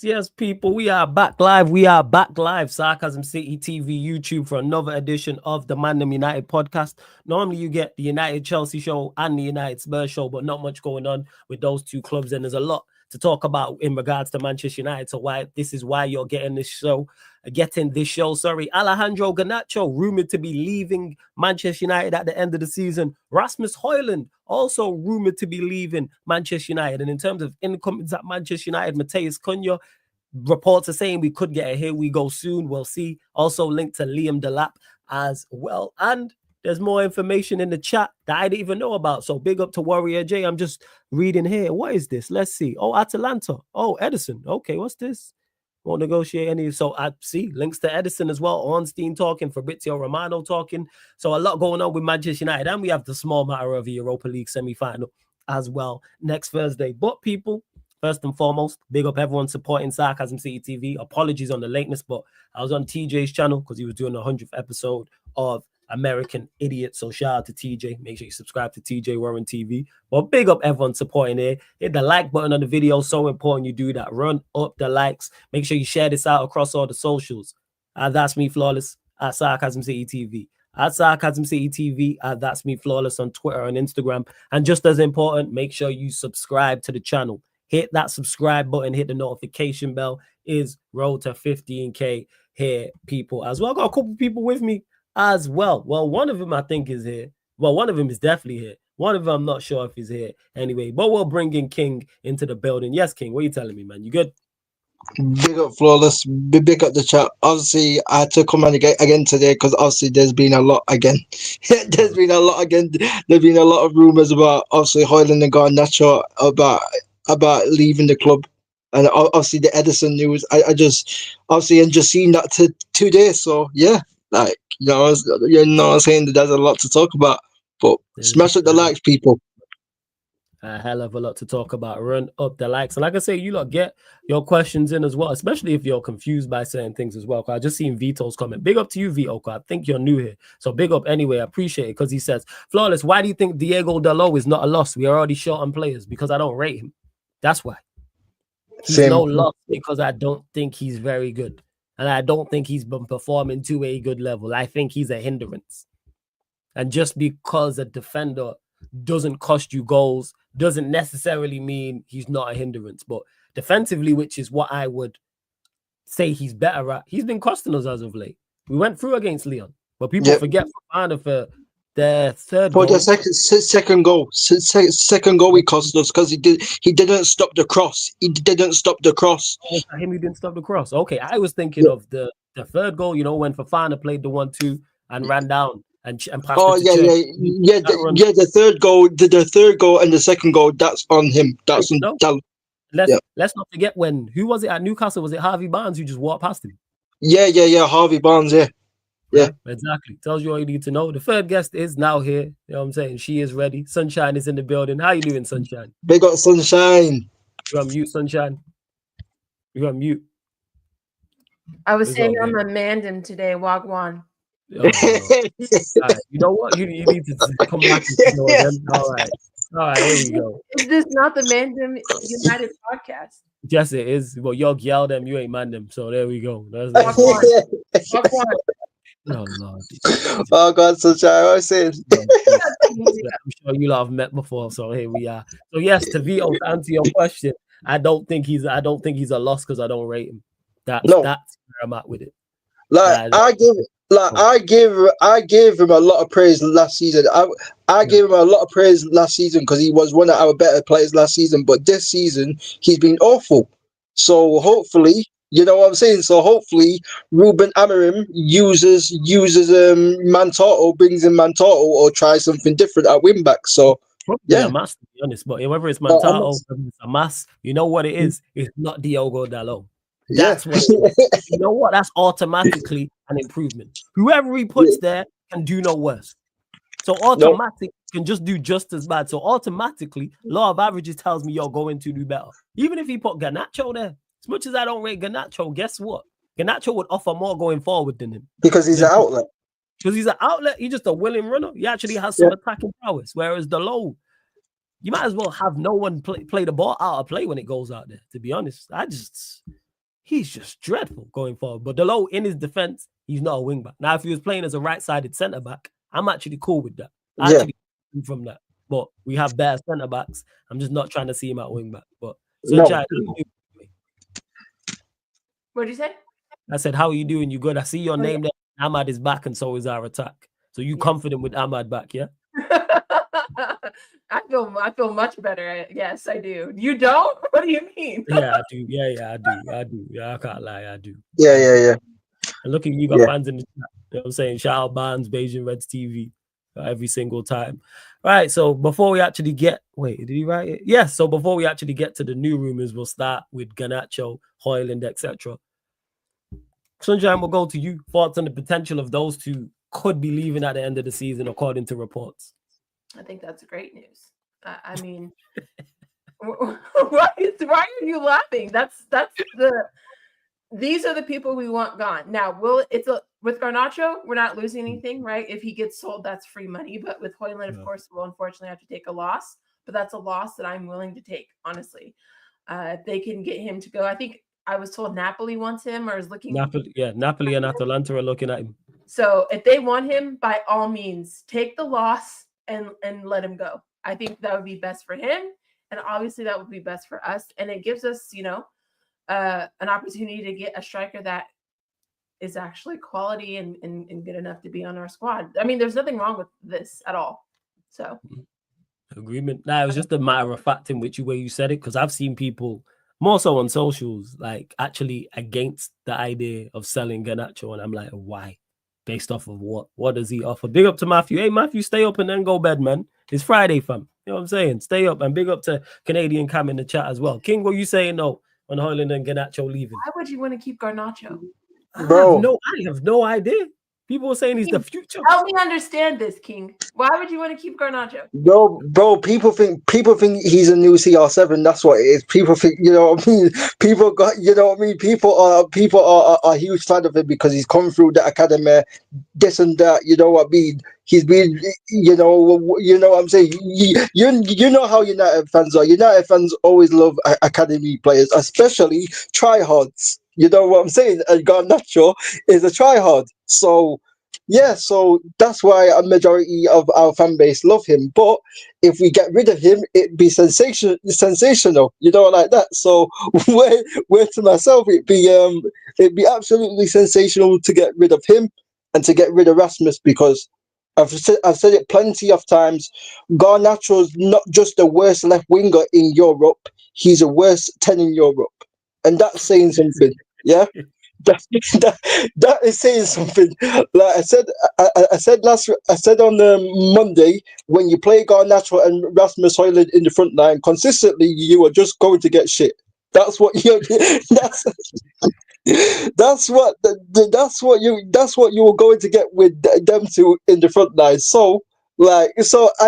Yes, people. We are back live. We are back live. Sarcasm City TV, YouTube for another edition of the ManDem United podcast. Normally, you get the United Chelsea show and the United Spurs show, but not much going on with those two clubs. And there's a lot to talk about in regards to Manchester United. So this is why you're getting this show. Alejandro Garnacho rumored to be leaving Manchester United at the end of the season. Rasmus HOJLUND also rumored to be leaving Manchester United. And in terms of incomings at Manchester United, Matheus Cunha, reports are saying we could get a here we go soon. We'll see. Also linked to Liam Delap as well. And there's more information in the chat that I didn't even know about. So big up to Warrior J. I'm just reading here. What is this? Let's see. Oh, Atalanta. Oh, Edison. Okay, what's this? Won't negotiate any. So I see links to Edison as well. Ornstein talking, Fabrizio Romano talking. So a lot going on with Manchester United. And we have the small matter of the Europa League semi-final as well next Thursday. But people, first and foremost, big up everyone supporting Sarcasm City TV. Apologies on the lateness, but I was on TJ's channel because he was doing the 100th episode of American Idiot. So shout out to TJ. Make sure you subscribe to TJ Warren TV. Well, big up everyone supporting it. Hit the like button on the video. So important you do that. Run up the likes. Make sure you share this out across all the socials. That's me flawless at Sarcasm City TV. At Sarcasm City TV. That's me flawless on Twitter and Instagram. And just as important, make sure you subscribe to the channel. Hit that subscribe button. Hit the notification bell. Is road to 15K here, people. As well, I got a couple people with me as well. Well, one of them I think is here. Well, one of them is definitely here. One of them I'm not sure if he's here anyway. But we'll bring in King into the building. Yes, King, what are you telling me, man? You good? Big up Flawless. Big up the chat. Obviously, I had to come on again today because obviously there's been a lot again. There's been a lot of rumors about obviously HOJLUND and Garnacho about leaving the club. And obviously the Edison news. I just obviously and just seen that today. So yeah. Like, you know what I'm saying? There's a lot to talk about, but smash up the likes, people. A hell of a lot to talk about. Run up the likes. And like I say, you lot get your questions in as well, especially if you're confused by certain things as well. I just seen Vito's comment. Big up to you, Vito, I think you're new here. So big up anyway. I appreciate it because he says, Flawless, why do you think Diego Dalot is not a loss? We are already short on players because I don't rate him. That's why. He's no loss because I don't think he's very good. And I don't think he's been performing to a good level. I think he's a hindrance. And just because a defender doesn't cost you goals doesn't necessarily mean he's not a hindrance. But defensively, which is what I would say he's better at, he's been costing us as of late. We went through against Leon. But people forget for their third goal. The second goal he cost us because he didn't stop the cross. He didn't stop the cross. Oh, him, he didn't stop the cross. Okay, I was thinking of the third goal. You know, when Fofana played the 1-2 and ran down and passed. Oh the third goal and the second goal. That's on him. That's on. Let's not forget who was it at Newcastle? Was it Harvey Barnes who just walked past him? Yeah. Harvey Barnes. Yeah, exactly. Tells you all you need to know. The third guest is now here. You know what I'm saying? She is ready. Sunshine is in the building. How you doing, Sunshine? Big up, Sunshine. You're on mute, Sunshine. You're on mute. I was saying I'm a ManDem today, Wagwan. Oh, right. You know what? You need to come back and know them. All right, here we go. Is this not the ManDem United podcast? Yes, it is. Well, you're yell them, you ain't ManDem. So there we go. Wagwan. Oh, Lord. Oh, God, Sunshine. I was saying. I'm sure you lot have met before, so here we are. So yes, to Vito, to answer your question, I don't think he's a loss because I don't rate him. That's where I'm at with it. I gave him a lot of praise last season. I gave him a lot of praise last season because he was one of our better players last season. But this season he's been awful. So hopefully, you know what I'm saying. So hopefully, Ruben Amorim uses Mantato, brings in Mantato, or tries something different at wing back. So a mass, to be honest. But whether it's Mantato, whether it's a mass, you know what it is. It's not Diogo Dalot. That's what you know what? That's automatically an improvement. Whoever he puts there can do no worse. So automatically can just do just as bad. So automatically, law of averages tells me you're going to do better. Even if he put Garnacho there, as much as I don't rate Garnacho, guess what? Garnacho would offer more going forward than him. Because he's an outlet. Because he's an outlet, he's just a willing runner. He actually has some attacking prowess. Whereas Dalot, you might as well have no one play the ball out of play when it goes out there. To be honest, he's just dreadful going forward. But Delo, in his defense, he's not a wing back. Now, if he was playing as a right-sided centre back, I'm actually cool with that. Actually, from that. But we have better centre backs. I'm just not trying to see him at wing back. But Sunshine, what did you say? I said, how are you doing? You good? I see your name there. Ahmad is back, and so is our attack. So you confident with Ahmad back, yeah? I feel much better. Yes, I do. You don't? What do you mean? Yeah, I do. Yeah, I do. Yeah, I can't lie, I do. Yeah. And look at you got fans in the chat. You know what I'm saying? Shout out Barnes, Beijing Reds TV every single time. Right. So before we actually get did he write it? Yeah. So before we actually get to the new rumors, we'll start with Garnacho, HOJLUND, etc. Sunshine, we'll go to you. Thoughts on the potential of those two could be leaving at the end of the season, according to reports. I think that's great news. I mean, why are you laughing? These are the people we want gone. Now, with Garnacho, we're not losing anything, right? If he gets sold, that's free money. But with HOJLUND, of course, we'll unfortunately have to take a loss. But that's a loss that I'm willing to take, honestly. If they can get him to go, I think I was told Napoli wants him or is looking. Napoli and Atalanta are looking at him. So if they want him, by all means, take the loss and let him go. I think that would be best for him. And obviously that would be best for us. And it gives us, an opportunity to get a striker that is actually quality and good enough to be on our squad. I mean, there's nothing wrong with this at all. So agreement. Nah, it was just a matter of fact in which way you said it, because I've seen people more so on socials like actually against the idea of selling Garnacho, and I'm like, why? Based off of what? What does he offer? Big up to Matthew. Hey, Matthew, stay up and then go bed, man. It's Friday, fam. You know what I'm saying? Stay up. And big up to Canadian Cam in the chat as well. King, what you saying no on HOJLUND and Garnacho leaving? Why would you want to keep Garnacho? I have no idea. People are saying he's the future. Help me understand this, King. Why would you want to keep Garnacho? Bro, people think he's a new CR7. That's what it is. People think, you know what I mean. People got, you know what I mean. People are a huge fan of him because he's come through the academy, this and that. You know what I mean. He's been, you know what I'm saying. You know how United fans are. United fans always love academy players, especially tryhards. You know what I'm saying? And Garnacho is a tryhard. So that's why a majority of our fan base love him. But if we get rid of him, it'd be sensational, you know, like that. So where to myself, it'd be absolutely sensational to get rid of him and to get rid of Rasmus, because I've said it plenty of times. Garnacho's not just the worst left winger in Europe; he's the worst 10 in Europe, and that's saying something. Yeah. That is saying something. Like I said on Monday, when you play Garnacho and Rasmus HOJLUND in the front line consistently, you are just going to get shit. That's what you. That's what you were going to get with them two in the front line. So I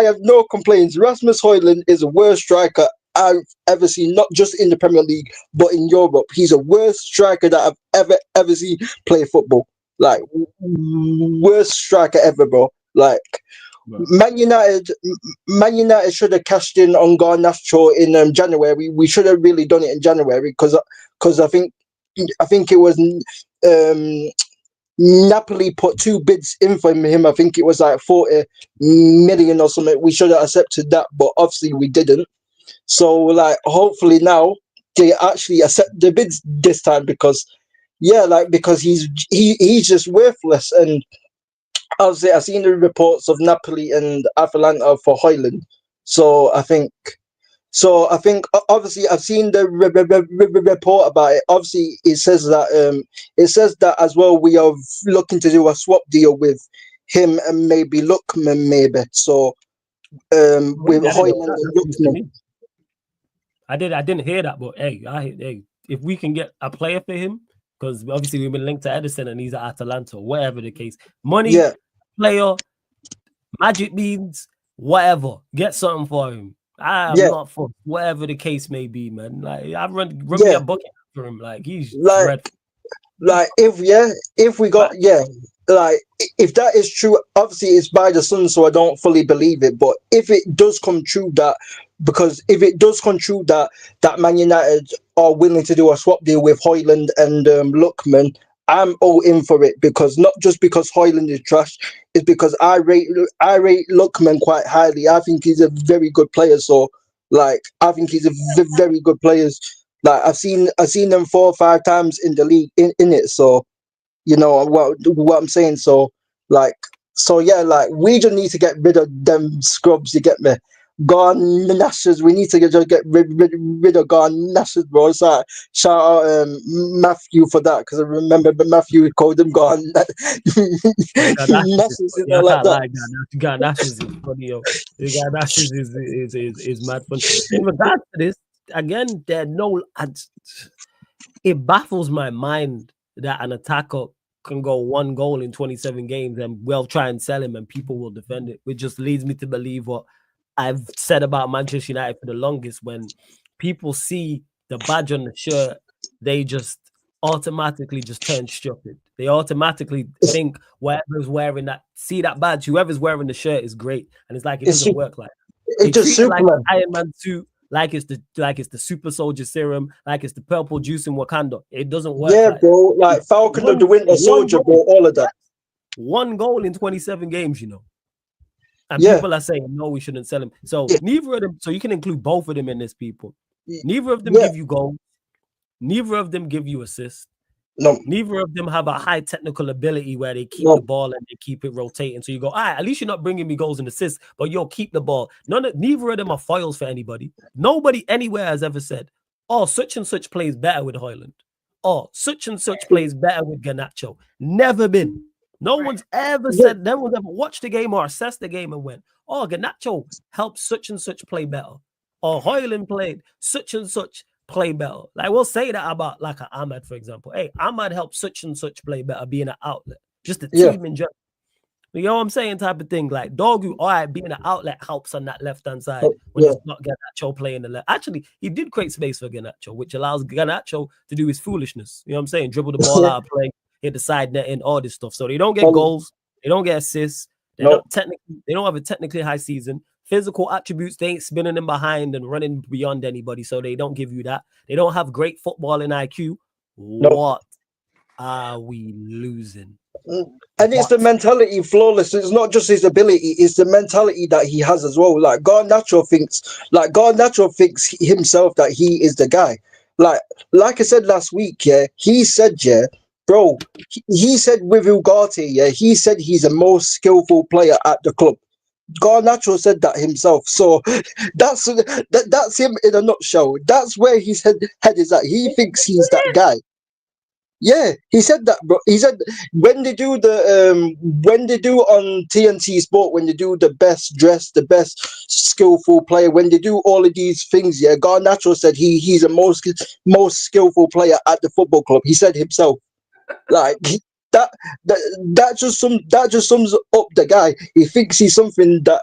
have no complaints. Rasmus HOJLUND is the worst striker I've ever seen, not just in the Premier League, but in Europe. He's the worst striker that I've ever seen play football. Like, worst striker ever, bro. Like, Man United should have cashed in on Garnacho in January. We should have really done it in January because I think it was Napoli put 2 bids in for him. I think it was like 40 million or something. We should have accepted that, but obviously we didn't. So, like, hopefully now they actually accept the bids this time, because he's just worthless. And obviously I've seen the reports of Napoli and Atalanta for HOJLUND. So I think obviously I've seen the report about it. Obviously it says that as well. We are looking to do a swap deal with him and maybe Lookman, maybe. So with HOJLUND and Lookman. I didn't hear that, but hey, if we can get a player for him, because obviously we've been linked to Edison and he's at Atalanta, or whatever the case. Money, player, magic beans, whatever. Get something for him. I'm not for whatever the case may be, man. Like, I run me a bucket for him. Like, he's dreadful. Like if we got like if that is true, obviously it's by the sun, so I don't fully believe it. But if it does come true that, because if it does come true that Man United are willing to do a swap deal with Hoyland and Lookman, I'm all in for it, because not just because Hoyland is trash, it's because I rate Lookman quite highly. I think he's a very good player. So like I think he's a very good player. Like I've seen them 4 or 5 times in the league in it. So you know what I'm saying. So like yeah, like we just need to get rid of them scrubs. You get me? Garnachos. We need to just get rid of Garnachos, bro. It's like shout out Matthew for that, because I remember Matthew called him Garnachos, you know, I like can't that. lie, Garnachos is funny, yo. Garnachos is mad fun. In regards to this, again, it baffles my mind that an attacker can go 1 goal in 27 games and we'll try and sell him and people will defend it, which just leads me to believe what I've said about Manchester United for the longest. When people see the badge on the shirt, they just automatically just turn stupid. They automatically think whoever's wearing that badge, whoever's wearing the shirt is great. And it's like, it doesn't work like that. They It's just treat it like Superman. the Iron Man suit, like it's the super soldier serum, like it's the purple juice in Wakanda. It doesn't work. Yeah, like bro. Like Falcon of the Winter Soldier, bro. All of that. 1 goal in 27 games, you know. And Yeah. people are saying, no, we shouldn't sell him. So Yeah. neither of them, so you can include both of them in this, people. Yeah. Neither of them give you goals. Neither of them give you assists. No. Neither of them have a high technical ability where they keep the ball and they keep it rotating. So you go, all right, at least you're not bringing me goals and assists, but you'll keep the ball. Neither of them are foils for anybody. Nobody anywhere has ever said, oh, such and such plays better with Højlund. Oh, such and such plays better with Garnacho. Never been. No one's ever said, no one's ever watched the game or assessed the game and went, oh, Garnacho helped such and such play better. Or Højlund played such and such play better. Like we'll say that about like a Ahmad, for example. Hey, Ahmad helped such and such play better being an outlet. Just the team in general. You know what I'm saying? Type of thing. Like Dogu, all right, being an outlet helps on that left-hand side when he's not Garnacho playing the left. Actually, he did create space for Garnacho, which allows Garnacho to do his foolishness. You know what I'm saying? Dribble the ball out of play, hit the side net and all this stuff. So they don't get goals, they don't get assists, they're not technically, they don't have a technically high season. Physical attributes, they ain't spinning them behind and running beyond anybody, so they don't give you that. They don't have great footballing IQ. What are we losing? And it's the mentality, Flawless. It's not just his ability; it's the mentality that he has as well. Like Garnacho thinks himself that he is the guy. Like I said last week, he said, bro, he said with Ugarte, he said he's the most skillful player at the club. Garnacho said that himself, so that's him in a nutshell. That's where his head is at. He thinks he's that guy. Yeah, he said that, bro. He said when they do on TNT Sport, when they do the best dressed, the best skillful player, when they do all of these things, Garnacho said he's the most skillful player at the football club. He said himself, like. That just sums up the guy. He thinks he's something that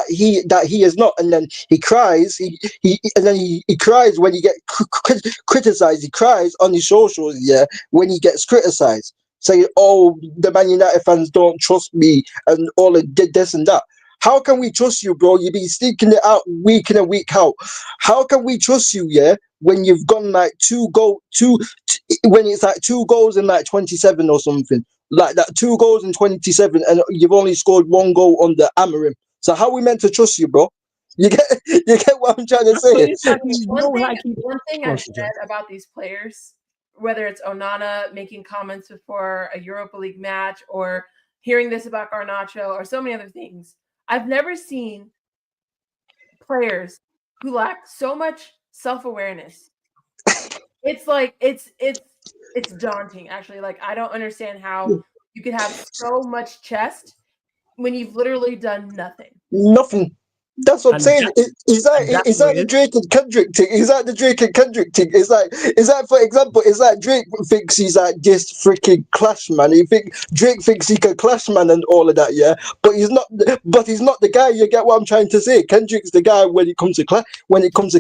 he is not, and then he cries. He cries when he gets criticized. He cries on his socials, when he gets criticized, saying, "Oh, the Man United fans don't trust me," and all of this and that. How can we trust you, bro? You be sneaking it out week in and week out. How can we trust you, when you've gone like when it's like 2 goals in like 27 or something, like that, 2 goals in 27, and you've only scored 1 goal on the Amarim. So how are we meant to trust you, bro? You get what I'm trying to say? One thing I've said about these players, whether it's Onana making comments before a Europa League match or hearing this about Garnacho or so many other things, I've never seen players who lack so much self-awareness. It's like it's daunting, actually. Like, I don't understand how you could have so much chest when you've literally done nothing. That's what I'm saying. Is that the Drake and Kendrick thing? Is that the Drake and Kendrick thing? Is that, for example, is that Drake thinks he's like this freaking clash man? Drake thinks he can clash man and all of that, but he's not. But he's not the guy. You get what I'm trying to say? Kendrick's the guy when it comes to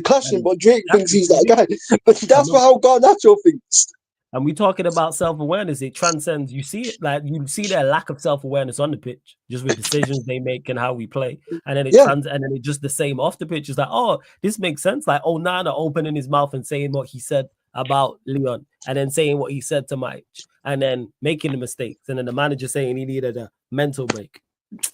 clashing, but Drake thinks he's that guy. But that's how Garnacho thinks. And we talking about self-awareness. It transcends. You see it, like you see their lack of self-awareness on the pitch, just with decisions they make and how we play. And then and then it just the same off the pitch. It's like, oh, this makes sense. Like Onana opening his mouth and saying what he said about Leon, and then saying what he said to Mike, and then making the mistakes, and then the manager saying he needed a mental break.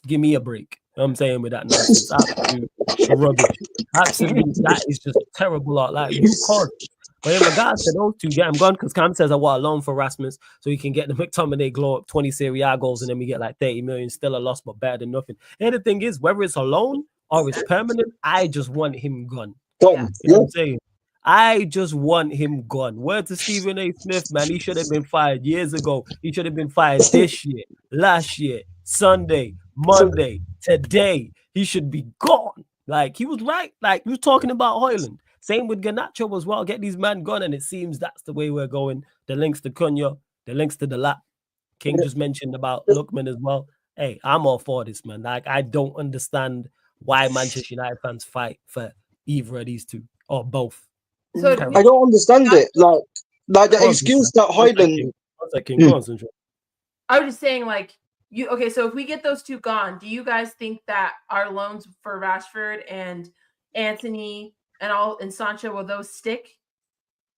Give me a break. You know what I'm saying with that nonsense. Absolute rubbish. Absolutely, that is just terrible. Like you caused. But in regards to those two, yeah, I'm gone because Cam says I want a loan for Rasmus so he can get the McTominay glow up 20 Serie A goals and then we get like 30 million, still a loss, but better than nothing. And the thing is, whether it's a loan or it's permanent, I just want him gone. You know what I'm saying? I just want him gone. Word to Stephen A. Smith, man. He should have been fired years ago. He should have been fired this year, last year, Sunday, Monday, today. He should be gone. Like, he was right. Like, we were talking about HOJLUND. Same with Garnacho as well. Get these men gone, and it seems that's the way we're going. The links to Cunha, the links to the lap. King just mentioned about Lookman as well. Hey, I'm all for this, man. Like, I don't understand why Manchester United fans fight for either of these two or both. So I don't understand it. Like the excuse that HOJLUND. I was just saying, like, okay, so if we get those two gone, do you guys think that our loans for Rashford and Anthony and Sancho, will those stick?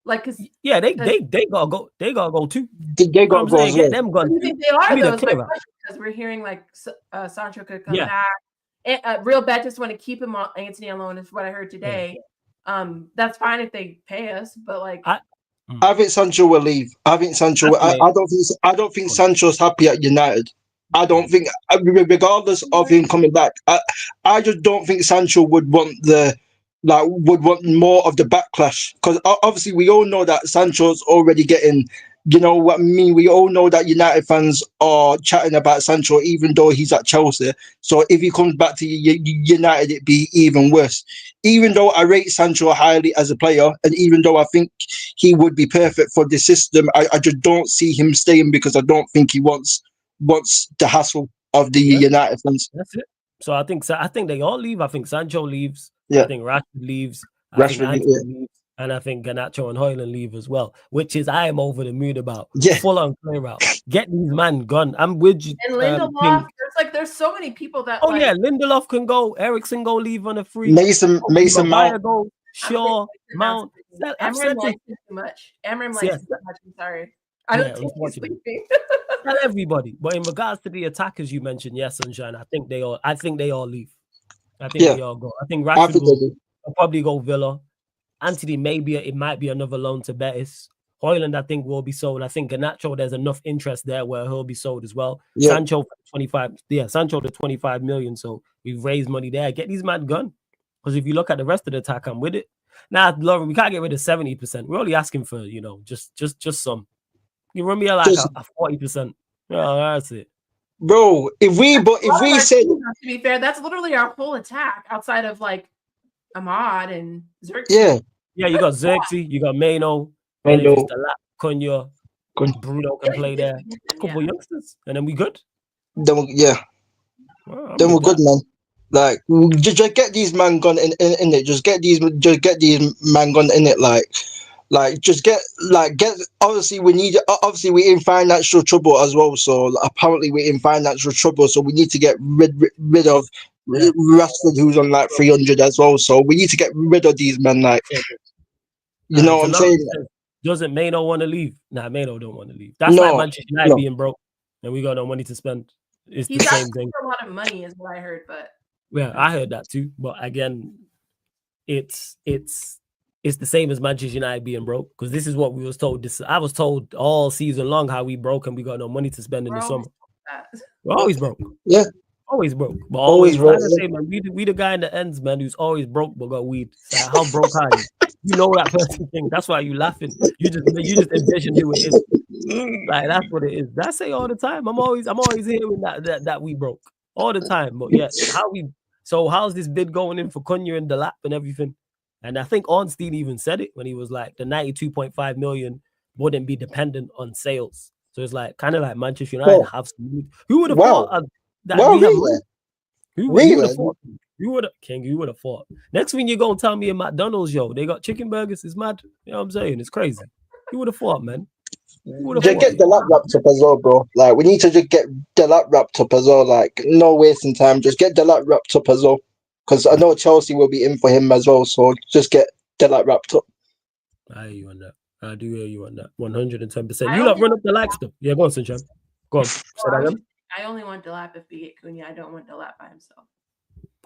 Like, cause yeah, they gotta go. They gotta go too. They gotta go. Get them gone. You think they are those? Because we're hearing like Sancho could come back. And, Real Betis want to keep him on Anthony alone, is what I heard today. That's fine if they pay us, but like I think Sancho will leave. I think Sancho. I don't think Sancho's happy at United. I don't think, regardless of him coming back, I just don't think Sancho would want more of the backlash, because obviously we all know that Sancho's already getting, you know what I mean? We all know that United fans are chatting about Sancho, even though he's at Chelsea. So if he comes back to United, it'd be even worse. Even though I rate Sancho highly as a player, and even though I think he would be perfect for the system, I just don't see him staying, because I don't think he wants the hassle of the United fans. That's it. So I think they all leave. I think Sancho leaves. Yeah. I think Rashford leaves. I think Anthony leaves. And I think Garnacho and HOJLUND leave as well, which is I am over the moon about. Yeah. Full on clear out. Get these man gone. I'm with you. And Lindelof, there's so many people that. Oh yeah, Lindelof can go. Ericsson go leave on a free. Mason Mount. Go. Shaw, Mount. Amram likes it too much. Amram likes it too much. I'm sorry. I don't think he's sleeping. Not everybody, but in regards to the attackers you mentioned, yes, Sunshine. I think they all leave. I think they all go. I think Rashford will probably go Villa. Anthony, maybe it might be another loan to Betis. HOJLUND, I think, will be sold. I think Garnacho, there's enough interest there where he'll be sold as well. Yeah. Sancho for 25. Yeah, Sancho to 25 million. So we've raised money there. Get these man gone. Because if you look at the rest of the attack, I'm with it. Now, Lauren, we can't get rid of 70%. We're only asking for, just some. You run me like a 40%. Oh, that's it. Bro, if we said, to be fair, that's literally our whole attack outside of like Ahmad and Xerxes. Yeah, you got Xerxes, you got Mano, Cunha, Bruno can play there. A couple youngsters, and then we good. Then we're good, man. Like, just get these man gone in it. Just get these man gone in it. Obviously we're in financial trouble as well. So apparently we're in financial trouble. So we need to get rid of Rashford, who's on like 300 as well. So we need to get rid of these men. Like, you know what I'm saying? Doesn't Mano want to leave? Nah, Mano don't want to leave. That's like Manchester United being broke and we got no money to spend. It's the same thing. For a lot of money is what I heard, but yeah, I heard that too. But again, it's the same as Manchester United being broke, because this is what we was told. I was told all season long how we broke and we got no money to spend in the summer. We're always broke. Yeah, always broke. But always broke. Say, man, we the guy in the ends, man, who's always broke but got weed. Like, how broke are you? You know that person thing. That's why you laughing. You just envision who it is. Like, that's what it is. That's say all the time. I'm always hearing that we broke all the time. But yeah, how's this bid going in for Cunha and the lap and everything? And I think Ornstein even said it when he was like, the 92.5 million wouldn't be dependent on sales. So it's like kind of like Manchester United have some. Who would have thought that we have money? Who would have thought? You would have thought. Next thing you're gonna tell me in McDonald's, they got chicken burgers. It's mad. You know what I'm saying? It's crazy. You would have thought, man. Who the Just fuck? get the lap wrapped up as well, bro. Like, we need to just get the lap wrapped up as well. Like, no wasting time. Just get the lap wrapped up as well. Because I know Chelsea will be in for him as well. So just get the lap wrapped up. I hear you on that. I do hear you on that. 110%. I You lot only run up the likes though. Yeah, go on, Sunshine. Go on. Say that again. I only want Delap if we get Cunha. I don't want Delap by himself.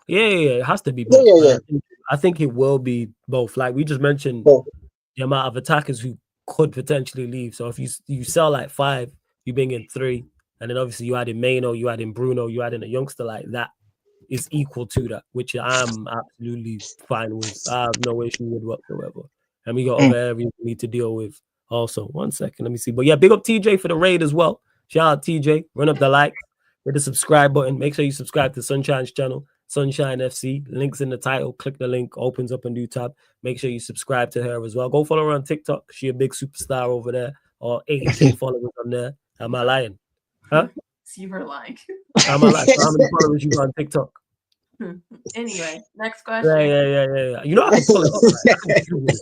Yeah. It has to be Yeah, both. yeah. I think it will be both. Like we just mentioned, Yeah. the amount of attackers who could potentially leave. So if you sell like 5, you bring in 3, and then obviously you add in Maino, you add in Bruno, you add in a youngster like that is equal to that, which I'm absolutely fine with. I have no issue with whatsoever. And we got other areas we need to deal with also. 1 second, let me see. But yeah, big up TJ for the raid as well. Shout out TJ. Run up the like, hit the subscribe button. Make sure you subscribe to Sunshine's channel, Sunshine FC. Links in the title. Click the link, opens up a new tab. Make sure you subscribe to her as well. Go follow her on TikTok. She a big superstar over there. Or 80K followers on there. Am I lying? Huh? You were lying. Am I lying? How many followers you got on TikTok? Anyway, next question. Yeah. You know I can pull it up, right?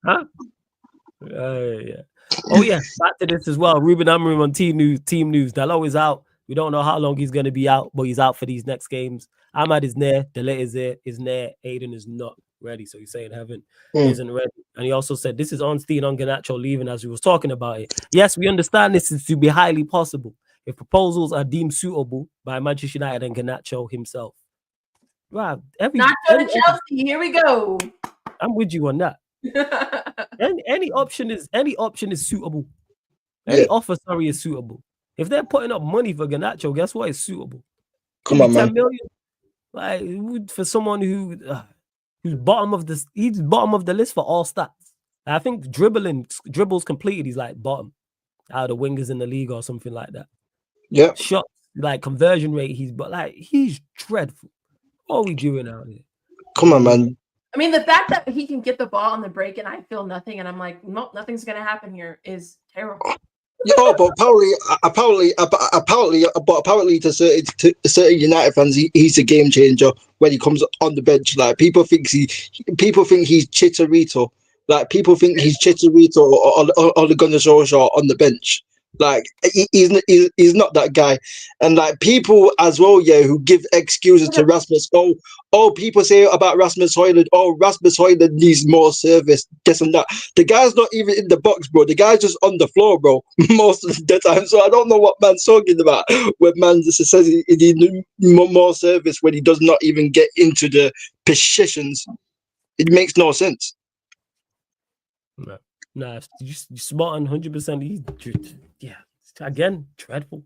Huh? Yeah. Oh yeah, back to this as well. Ruben Amorim on Team News. Dalot is out. We don't know how long he's going to be out, but he's out for these next games. Ahmad is there. Delete is there. Aiden is not ready. So he's saying Heaven isn't ready. And he also said this is Ornstein on Garnacho leaving as we was talking about it. Yes, we understand this is to be highly possible if proposals are deemed suitable by Manchester United and Garnacho himself. Wow, Nacho to Chelsea. Here we go. I'm with you on that. any option is suitable. Any offer, is suitable. If they're putting up money for Garnacho, guess what? It's suitable. Come on, 10 man. million. Like for someone who's bottom of the list for all stats. I think dribbles completed, he's like bottom out of the wingers in the league or something like that. Yeah. Shots, like conversion rate, he's dreadful. What are we doing out here? Come on, man. I mean, the fact that he can get the ball on the break and I feel nothing, and I'm like, nope, nothing's gonna happen here is terrible. Yeah, but apparently to certain United fans, he's a game changer when he comes on the bench. Like people think he's Chicharito. Like people think he's Chicharito or the Gunnar Solskjaer on the bench. Like he's not that guy. And like people as well, yeah, who give excuses to Rasmus. Oh, people say about Rasmus Højlund. Oh, Rasmus Højlund needs more service. This and that. The guy's not even in the box, bro. The guy's just on the floor, bro, most of the time. So I don't know what man's talking about when man just says he needs more service when he does not even get into the positions. It makes no sense. Nah, you smart on 100%. Yeah, again, dreadful.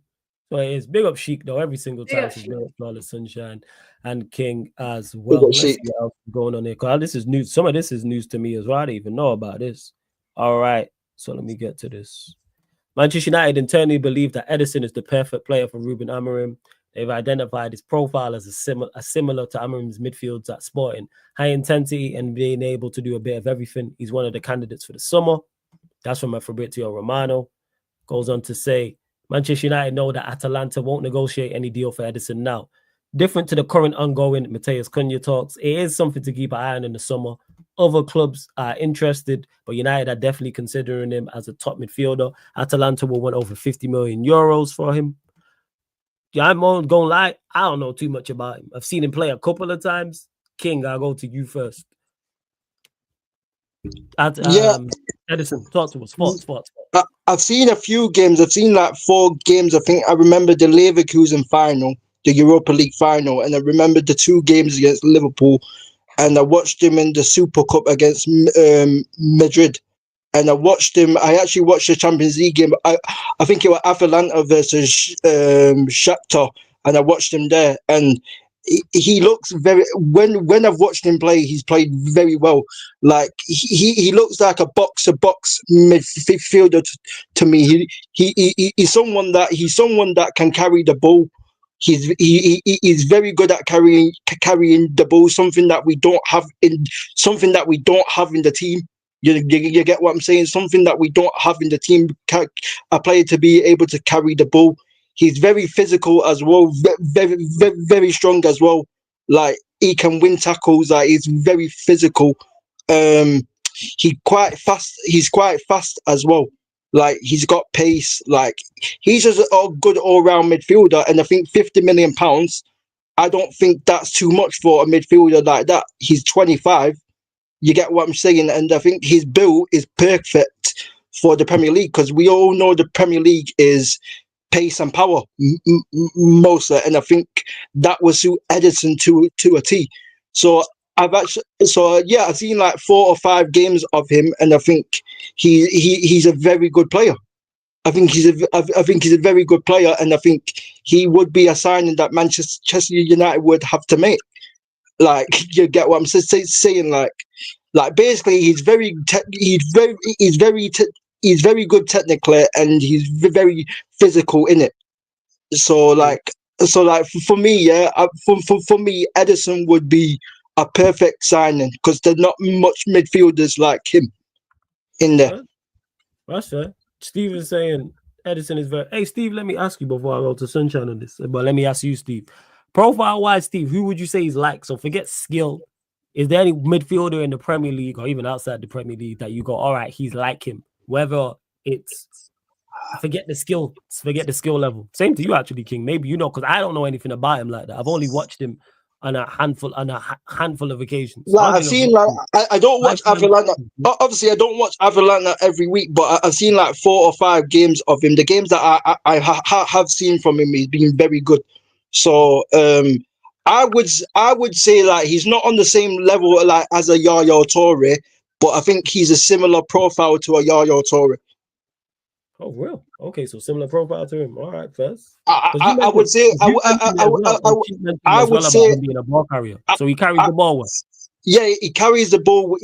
So it's big up Sheik though every single time. She's big up Flawless Sunshine and King as well. Let's see what else is going on here. Cause this is news. Some of this is news to me as well. I didn't even know about this. All right, so let me get to this. Manchester United internally believe that Ederson is the perfect player for Ruben Amorim. They've identified his profile as similar to Amorim's midfields at Sporting. High intensity and being able to do a bit of everything. He's one of the candidates for the summer. That's from Fabrizio Romano. Goes on to say, Manchester United know that Atalanta won't negotiate any deal for Ederson now. Different to the current ongoing Matheus Cunha talks, it is something to keep an eye on in the summer. Other clubs are interested, but United are definitely considering him as a top midfielder. Atalanta will want over 50 million euros for him. Yeah, I'm going to lie. I don't know too much about him. I've seen him play a couple of times. King, I'll go to you first. Ederson, talk to us. Thoughts. I've seen a few games. I've seen like 4 games. I think I remember the Leverkusen final, the Europa League final, and I remember the 2 games against Liverpool. And I watched him in the Super Cup against Madrid. And I actually watched the Champions League game. I think it was Atalanta versus Shakhtar, and I watched him there. And he looks when I've watched him play, he's played very well. Like he looks like a box midfielder to me. He's someone that can carry the ball. He's very good at carrying the ball. Something that we don't have in the team. You get what I'm saying? Something that we don't have in the team. A player to be able to carry the ball. He's very physical as well. Very, very, very strong as well. Like he can win tackles. Like he's very physical. He's quite fast as well. Like, he's got pace. Like, he's just a good all-round midfielder. And I think £50 million, I don't think that's too much for a midfielder like that. He's 25. You get what I'm saying? And I think his bill is perfect for the Premier League, because we all know the Premier League is pace and power mostly. And I think that will suit Edison to a T. So I've seen like 4 or 5 games of him, and I think he's a very good player. I think he's a very good player, and I think he would be a signing that Manchester United would have to make. Like, you get what I'm saying? Like basically, he's very good technically, and he's very physical in it. So for me, yeah, for me, Edison would be a perfect signing, because there's not much midfielders like him in there. That's fair. Steve is saying Edison is very. Hey, Steve, let me ask you before I go to Sunshine on this. But let me ask you, Steve. Profile-wise, Steve, who would you say he's like? So forget skill. Is there any midfielder in the Premier League or even outside the Premier League that you go, all right, he's like him? Whether it's forget the skill level. Same to you, actually, King. Maybe you know, because I don't know anything about him like that. I've only watched him on a handful of occasions. Like, I've seen, like, I don't watch Atalanta. Obviously, I don't watch Atalanta every week, but I've seen like 4 or 5 games of him. The games that I have seen from him, he's been very good. So I would say, like, he's not on the same level like as a Yaya Toure, but I think he's a similar profile to a Yaya Toure. Oh, real? Okay, so similar profile to him. All right, first. I would say I would say him being a ball carrier. So he carries the ball well. Yeah, he carries the ball.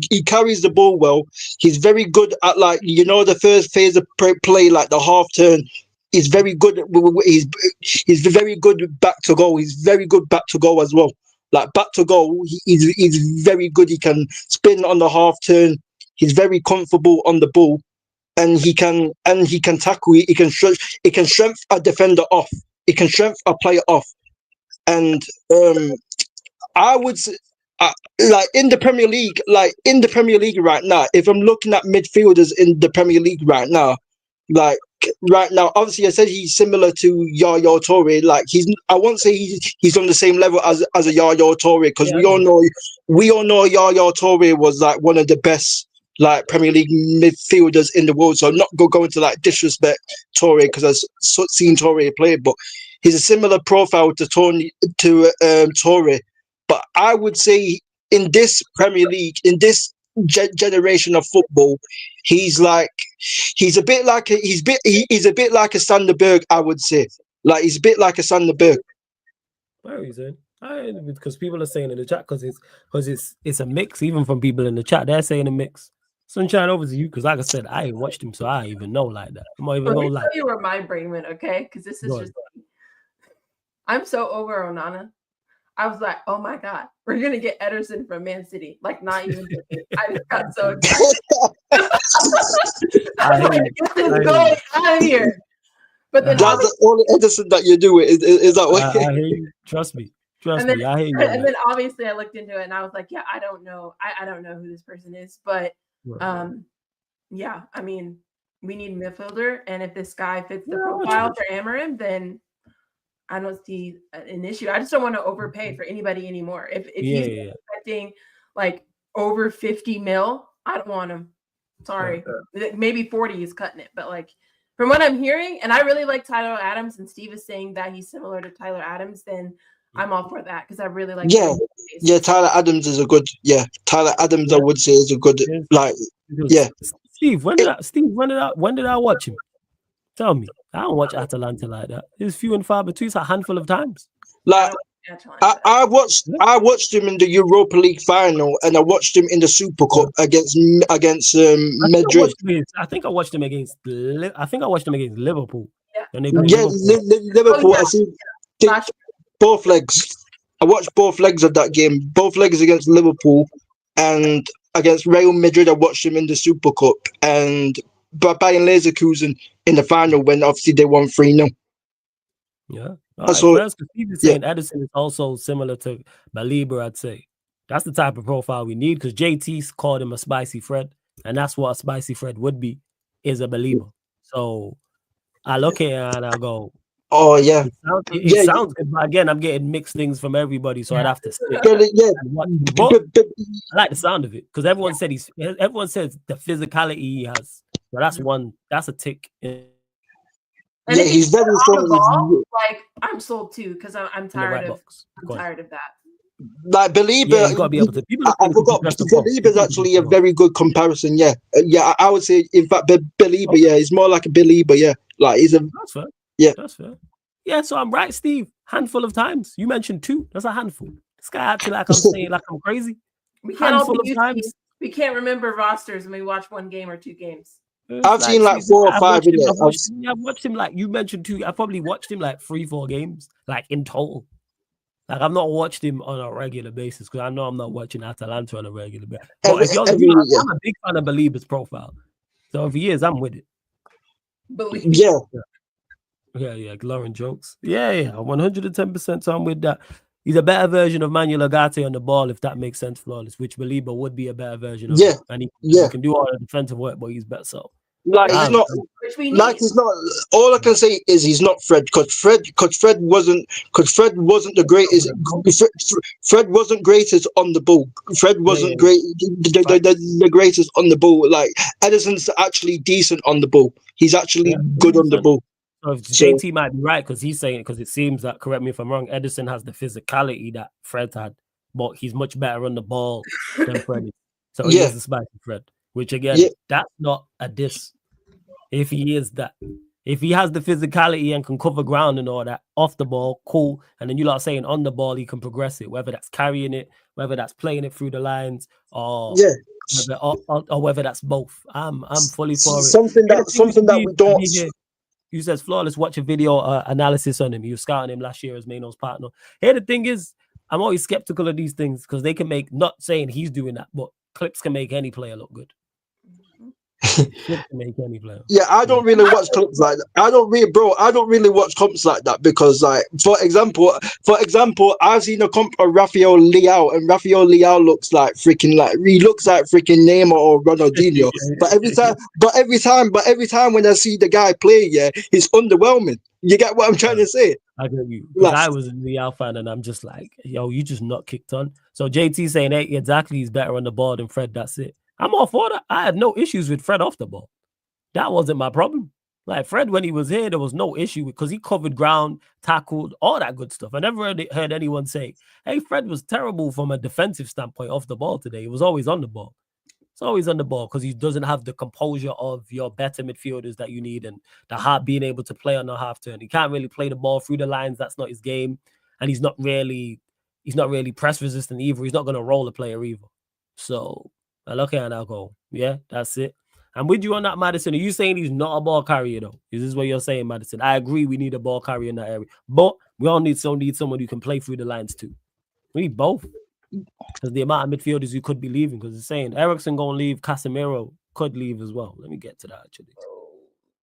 He carries the ball well. He's very good at, like, you know, the first phase of play, like the half turn. He's very good. He's very good back to goal. He's very good back to goal as well. Like, back to goal, he's very good. He can spin on the half turn. He's very comfortable on the ball, and he can tackle. He can strength a defender off. He can strength a player off. And I would say, like, in the Premier League right now, if I'm looking at midfielders in the Premier League right now, obviously I said he's similar to Yaya Toure. Like, I won't say he's on the same level as a Yaya Toure, because we all know Yaya Toure was like one of the best, like, Premier League midfielders in the world. So I'm not going to, like, disrespect Toure, because I've seen Toure play, but he's a similar profile to Toure. But I would say in this Premier League, in this generation of football, he's a bit like a Sander Berg, I would say. Like, he's a bit like a Sander Berg. Where is it? Because people are saying in the chat, because it's a mix, even from people in the chat, they're saying a mix. Sunshine, over to you, because like I said, I ain't watched him, so I don't even know like that. I'm not even know like. Tell you where my brain went, okay? Because this is just. I'm so over Onana. I was like, oh my God, we're going to get Ederson from Man City. Like, not even joking. I just got so excited. I was like, this is going out of here. But then that's the only Ederson that you do. Is that what? I hear you. Trust me. I hear you. And then obviously I looked into it and I was like, yeah, I don't know. I don't know who this person is. But yeah, I mean, we need a midfielder. And if this guy fits the profile for Amarim, then I don't see an issue. I just don't want to overpay for anybody anymore. If he's expecting like over 50 mil, I don't want him. Sorry. Maybe 40 is cutting it. But like, from what I'm hearing, and I really like Tyler Adams, and Steve is saying that he's similar to Tyler Adams, then I'm all for that, because I really like Tyler Adams is a good Tyler Adams I would say is a good Steve, when did I watch him? Tell me. I don't watch Atalanta like that. It's few and far between. It's a handful of times. Like, I watched him in the Europa League final, and I watched him in the Super Cup against Madrid. I think I watched him against Liverpool. Liverpool. I seen both legs. I watched both legs of that game. Both legs against Liverpool, and against Real Madrid. I watched him in the Super Cup, and Bayern Leverkusen in the final, when obviously they won 3-0. Yeah. So Steve is saying Edison is also similar to Balibur, I'd say. That's the type of profile we need, because JT called him a spicy Fred, and that's what a spicy Fred would be. is a believer. So I look at it and I go, Oh yeah, it sounds good, but again, I'm getting mixed things from everybody, so I'd have to sit yeah. and watch him. But I like the sound of it because everyone says the physicality he has. So that's a tick. And yeah, if he's very on the ball, strong. like I'm sold too because I'm tired of tired of that. Like Belieber, Yeah, you gotta be able to. I forgot. Belieber is actually a very good comparison. Yeah, I would say, in fact, Belieber. Yeah, he's more like a Belieber. Yeah, like he's a. That's fair. Yeah, that's fair. Yeah, so I'm right, Steve. Handful of times. You mentioned 2. That's a handful. This guy acting like I'm saying like I'm crazy. We can't handful all be of times. We can't remember rosters when we watch 1 game or 2 games. I've seen like 4 or 5 in it. I've watched him like you mentioned 2. I probably watched him like 3-4 games, like in total. Like I've not watched him on a regular basis because I know I'm not watching Atalanta on a regular basis. But if you're I'm a big fan of Belieber's profile. So if he is, I'm with it. Yeah. Yeah, Lauren jokes. Yeah, 110%. So I'm with that. He's a better version of Manuel Agate on the ball, if that makes sense, Flawless, which Belieber would be a better version of him. And he can do all the defensive work, but he's better. So like he's not all I can say is he's not Fred because Fred wasn't the greatest. Fred wasn't greatest on the ball. Fred wasn't the greatest on the ball. Like Edison's actually decent on the ball. He's actually good on the ball. So JT might be right because he's saying because it seems that, correct me if I'm wrong, Edison has the physicality that Fred had, but he's much better on the ball than Fred is. So he is the spicy Fred, which again, that's not a diss. If he is that, if he has the physicality and can cover ground and all that off the ball, cool. And then you lot saying on the ball he can progress it, whether that's carrying it, whether that's playing it through the lines, or whether that's both. I'm fully for it. Something that we don't. You says Flawless. Watch a video analysis on him. You were scouting him last year as Maino's partner. Here the thing is, I'm always skeptical of these things because they can make, not saying he's doing that, but clips can make any player look good. Make any player. Yeah, I don't really watch clips like that. I don't really watch comps like that because, like, for example, I've seen a comp of Rafael Leao, and Rafael Leao looks like freaking Neymar or Ronaldinho. but every time when I see the guy play, he's underwhelming. You get what I'm trying to say? I get you. Because I was a Leao fan, and I'm just like, yo, you just not kicked on. So JT saying, hey, exactly, he's better on the ball than Fred. That's it. I'm all for that. I had no issues with Fred off the ball. That wasn't my problem. Like Fred, when he was here, there was no issue because he covered ground, tackled, all that good stuff. I never heard anyone say, hey, Fred was terrible from a defensive standpoint off the ball today. He was always on the ball. It's always on the ball because he doesn't have the composure of your better midfielders that you need and the heart being able to play on the half turn. He can't really play the ball through the lines. That's not his game. And he's not really press resistant either. He's not going to roll a player either. So I look at it and I'll go, yeah, that's it. I'm with you on that, Madison. Are you saying he's not a ball carrier, though? Is this what you're saying, Madison? I agree we need a ball carrier in that area. But we all need someone who can play through the lines, too. We need both. Because the amount of midfielders who could be leaving, because it's saying Eriksen going to leave, Casemiro could leave as well. Let me get to that, actually.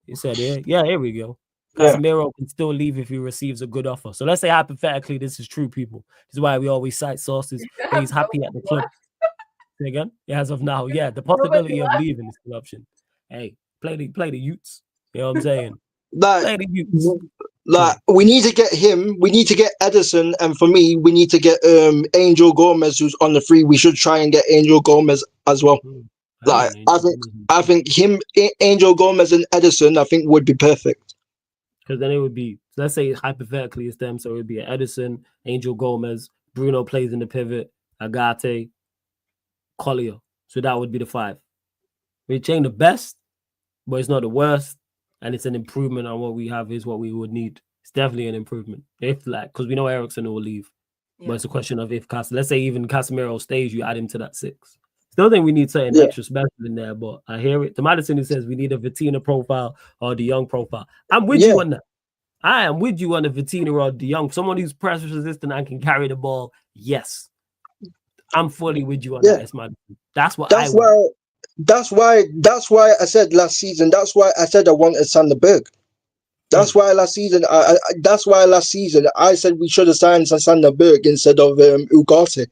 He said, yeah, here we go. Casemiro can still leave if he receives a good offer. So let's say, hypothetically, this is true, people. This is why we always cite sources. But he's happy at the club. Again, as of now, the possibility of leaving is an option. Hey, play the Utes. You know what I'm saying? Play the Utes. Like we need to get him. We need to get Edison, and for me, we need to get Angel Gomez, who's on the free. We should try and get Angel Gomez as well. Like I think him, Angel Gomez, and Edison, I think would be perfect. Because then it would be, let's say hypothetically it's them, so it would be Edison, Angel Gomez, Bruno plays in the pivot, Agate, Collier. So that would be the 5. Which ain't the best, but it's not the worst. And it's an improvement on what we have is what we would need. It's definitely an improvement. If because we know Eriksen will leave. But it's a question of if let's say even Casemiro stays, you add him to that 6. Still think we need something extra special in there, but I hear it. To Madison, who says we need a Vitina profile or the Young profile. I'm with you on that. I am with you on the Vitina or the Young. Someone who's press resistant and can carry the ball. Yes. I'm fully with you on that. It's that's why I said last season. That's why I said I wanted Sander Berg. That's why last season. I said we should have signed Sander Berg instead of Ugarte,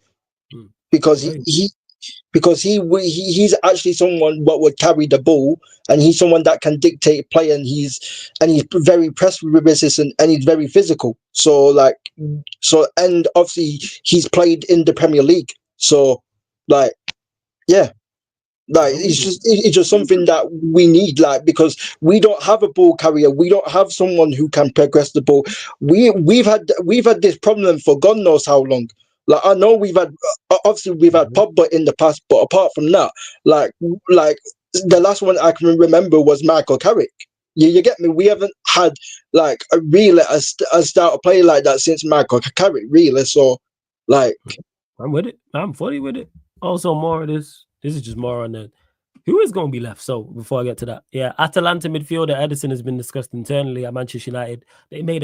because because he's actually someone what would carry the ball, and he's someone that can dictate play, and he's very press resistant, and he's very physical. So and obviously he's played in the Premier League. So yeah. It's just something that we need, because we don't have a ball carrier. We don't have someone who can progress the ball. We've had this problem for God knows how long. I know we've had Pogba in the past, but apart from that, like the last one I can remember was Michael Carrick. You get me? We haven't had a start player like that since Michael Carrick, really. So I'm with it. I'm fully with it. Also, more of this. This is just more on the who is going to be left. So before I get to that, yeah, Atalanta midfielder Edison has been discussed internally at Manchester United. They made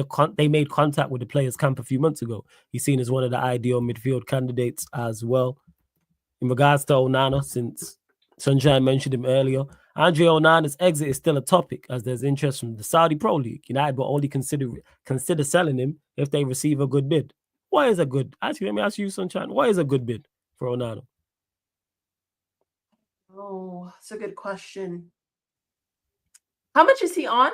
contact with the players' camp a few months ago. He's seen as one of the ideal midfield candidates as well. In regards to Onana, since Sunshine mentioned him earlier, Andre Onana's exit is still a topic as there's interest from the Saudi Pro League. United will only consider selling him if they receive a good bid. What is a good? Actually, let me ask you, Sunshine. What is a good bid for Onana? Oh, that's a good question. How much is he on?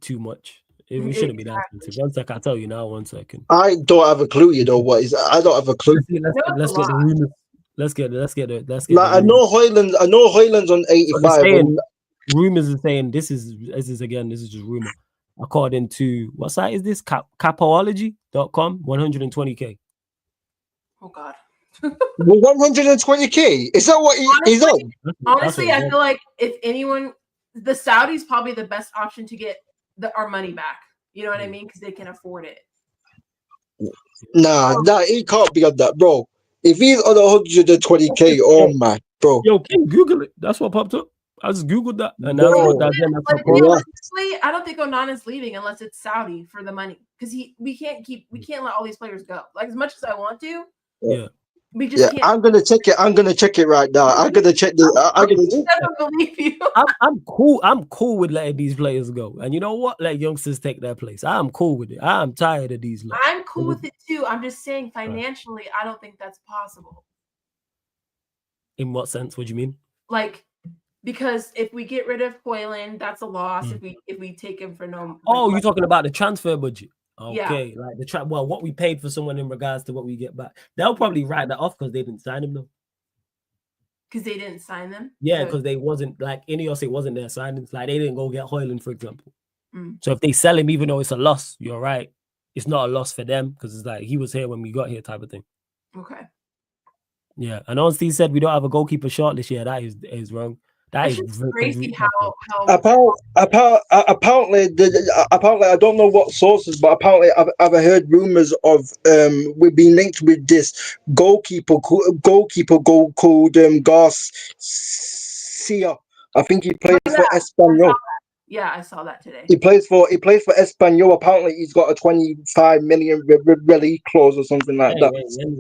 Too much. We shouldn't be that expensive. 1 sec, I'll tell you now. 1 second. I don't have a clue. You know what is? I don't have a clue. Let's get the rumors. Let's get it. I know Hoyland's on 85. Rumors are saying this is just rumor. According to what site is this? Capology.com, 120k. Oh God. Well, 120k. Is that what he's on? Honestly, I feel like if anyone, the Saudis probably the best option to get our money back. You know what I mean? Because they can afford it. Nah, he can't be on that, bro. If he's on 120k, oh my, bro. Yo, can you Google it? That's what popped up. I just Googled that, and that's what that. Realistically, I don't think Onana's leaving unless it's Saudi for the money, because we can't let all these players go. Like, as much as I want to, yeah. We just can't. I'm gonna check it right now. I'm gonna check this. I don't believe you. I'm cool. I'm cool with letting these players go. And you know what? Let youngsters take their place. I'm cool with it. I'm tired of these. I'm cool with it too. I'm just saying financially, I don't think that's possible. In what sense? What do you mean? Like, because if we get rid of HOJLUND, that's a loss. If we take him for no. Oh, you're talking about the transfer budget. Okay, yeah. Like what we paid for someone in regards to what we get back. They'll probably write that off because they didn't sign him though. Because they didn't sign them? Yeah, because they wasn't like Ineos, it wasn't their signings. Like they didn't go get HOJLUND, for example. So if they sell him, even though it's a loss, you're right. It's not a loss for them because it's like he was here when we got here type of thing. Okay. Yeah. And honestly said we don't have a goalkeeper short this year. That is wrong. That is crazy how apparently I don't know what sources, but apparently I've heard rumors of we've been linked with this goalkeeper called Garcia. I think he plays for Espanyol. Yeah, I saw that today. He plays for Espanyol. Apparently, he's got a 25 million release clause or something like that.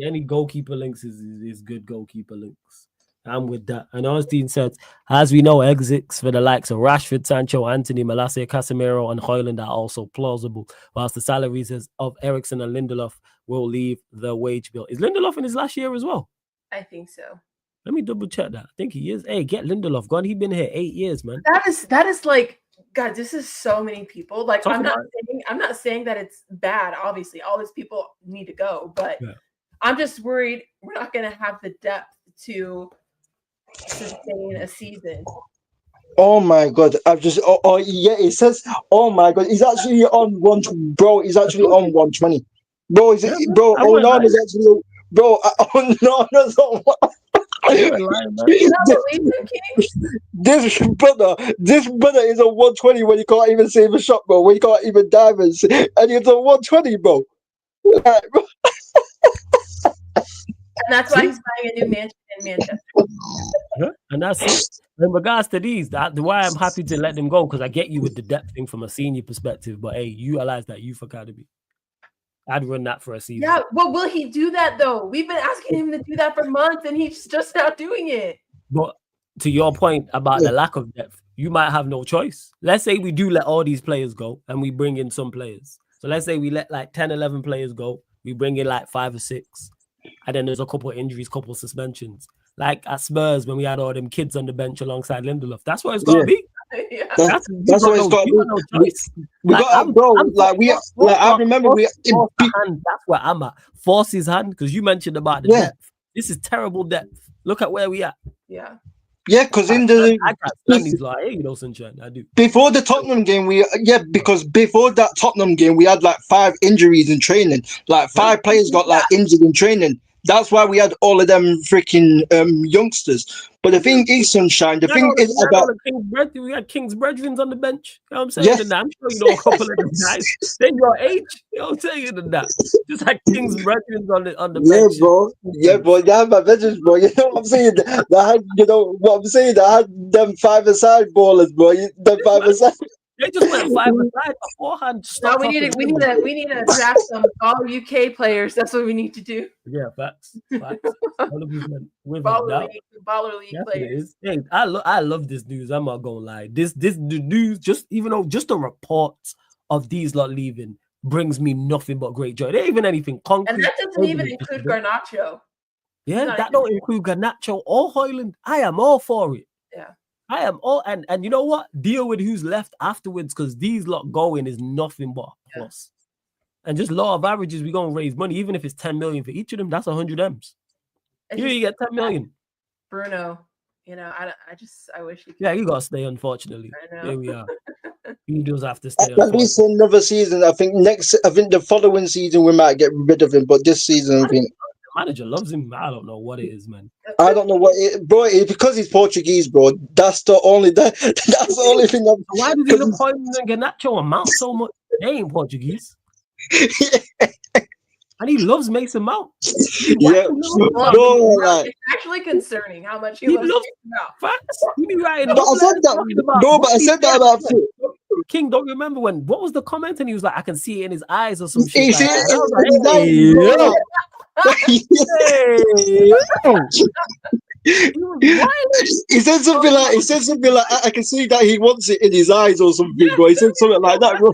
Any goalkeeper links is good goalkeeper links. I'm with that. And Austin said, as we know, exits for the likes of Rashford, Sancho, Anthony, Malacia, Casemiro, and HOJLUND are also plausible, whilst the salaries of Eriksen and Lindelof will leave the wage bill. Is Lindelof in his last year as well? I think so. Let me double check that. I think he is. Hey, get Lindelof. God, he's been here 8 years, man. That is like, God, this is so many people. Like, I'm not saying that it's bad. Obviously, all these people need to go, but I'm just worried we're not going to have the depth to sustain a season. Oh my God! I've just it says, oh my God, he's actually on 120, bro. He's actually on 120, bro. Onana's actually, bro. Onana's on. This brother is on 120 when he can't even save a shot, bro. When he can't even dive and he's on 120, bro. And that's why he's buying a new mansion in Manchester. And that's it. In regards to these, why I'm happy to let them go, because I get you with the depth thing from a senior perspective. But hey, you utilize that youth academy. I'd run that for a season. Yeah, well, will he do that though? We've been asking him to do that for months, and he's just not doing it. But to your point about the lack of depth, you might have no choice. Let's say we do let all these players go, and we bring in some players. So let's say we let like 10, 11 players go. We bring in like 5 or 6. and then there's a couple of injuries, couple of suspensions. Like at Spurs when we had all them kids on the bench alongside Lindelof. That's what it's got to be. Yeah. That's what it's got to no be. choice. We Like, got, bro. Like we, like I remember we. Force the hand. That's where I'm at. Force his hand because you mentioned about the depth. This is terrible depth. Look at where we at. Yeah. Yeah, because in I the can't stand these like, hey, you know, sunshine. I do. before the Tottenham game, because before that Tottenham game, we had like 5 injuries in training. Like 5 players got like injured in training. That's why we had all of them freaking youngsters. But the thing is, sunshine. The thing is about we had King's Brethren on the bench. You know what I'm saying? And I'm sure you know a couple of them guys. They're your age. You know what I'm saying? And that just like King's Brethren on the bench. Bro. Yeah, bro. They had my veterans, bro. You know what I'm saying? They had, you know what I'm saying? I had them 5-a-side ballers, bro. Them 5-a-side. They just went 5-a-side beforehand. No, we need to draft some all UK players. That's what we need to do. Yeah, facts. Baller league players. Hey, I love this news. I'm not gonna lie. The news, just the reports of these lot leaving brings me nothing but great joy. There ain't even anything concrete. And that doesn't even include Garnacho. Yeah, that don't include Garnacho or HOJLUND. I am all for it. Yeah. I am all and you know what? Deal with who's left afterwards because these lot going is nothing but a plus. And just law of averages, we're gonna raise money, even if it's 10 million for each of them, that's 100 M's. You get 10 million. Bruno, you know, I wish he could. Yeah, you gotta stay, unfortunately. I know. Here we are. He does have to stay. At least another season. I think the following season we might get rid of him, but this season I think manager loves him. I don't know what it is, man. I don't know what bro. It's because he's Portuguese, bro. That's the only that's the only thing. Why does he look HOJLUND and Garnacho and Mount so much? They ain't Portuguese. And he loves Mason Mount. Yeah, it's actually concerning how much he loves Mason Mount. Facts. He be writing. But I said that about King. Don't remember what was the comment? And he was like, I can see it in his eyes or some shit. He said something like I can see that he wants it in his eyes or something, bro. He said something like that, bro.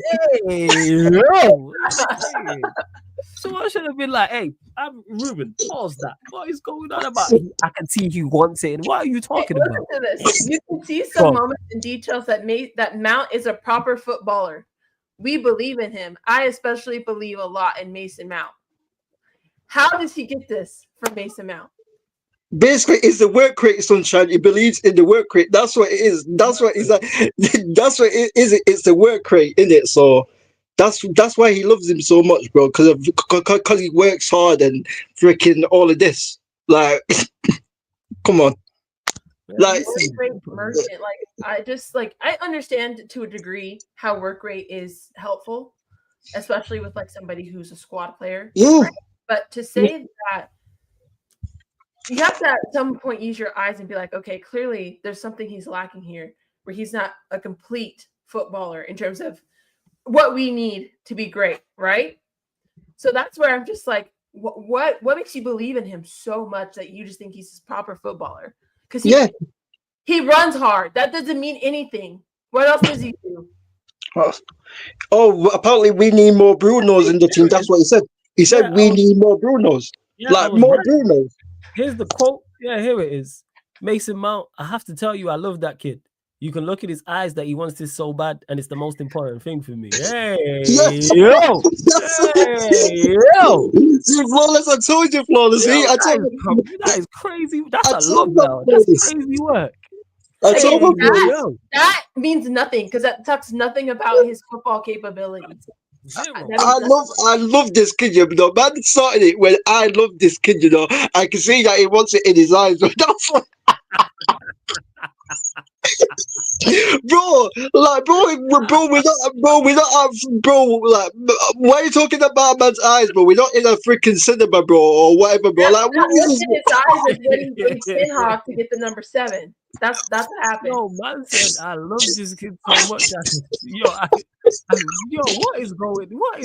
So I should have been like, hey, Ruben, pause that. What is going on about? I can see he wants it. And what are you talking about? Listen to this. You can see some moments and details that Mount is a proper footballer. We believe in him. I especially believe a lot in Mason Mount. How does he get this from Mason Mount? Basically, it's the work rate, sunshine. He believes in the work rate. That's what it is. That's what it's like. That's what it is. It's the work rate, isn't it? So that's why he loves him so much, bro. Because he works hard and freaking all of this. Like, come on. Like, merchant. I understand to a degree how work rate is helpful, especially with like somebody who's a squad player. Yeah. Right? But to say that you have to at some point use your eyes and be like, okay, clearly there's something he's lacking here, where he's not a complete footballer in terms of what we need to be great, right? So that's where I'm just like, what makes you believe in him so much that you just think he's a proper footballer? Because he runs hard. That doesn't mean anything. What else does he do? Oh, apparently we need more Brunos in the team. That's what he said. He said we need more Brunos. More Brunos. Here's the quote. Yeah, here it is. Mason Mount, I have to tell you, I love that kid. You can look at his eyes that he wants this so bad, and it's the most important thing for me. Hey, yo! Hey, yo! See, Flawless, I told you, Flawless. Yo, that is crazy. That's a love now. That's crazy work. That means nothing because that talks nothing about his football capabilities. I love this kid, you know. Man started it when I love this kid, you know. I can see that he wants it in his eyes. That's what bro, like, we're not, like, why are you talking about man's eyes, bro? We're not in a freaking cinema, bro, or whatever, bro. Like, what is in his eyes is when he Tin Hawk to get the number 7. That's what happened. Yo, man said, I love this kid so much. What is going on?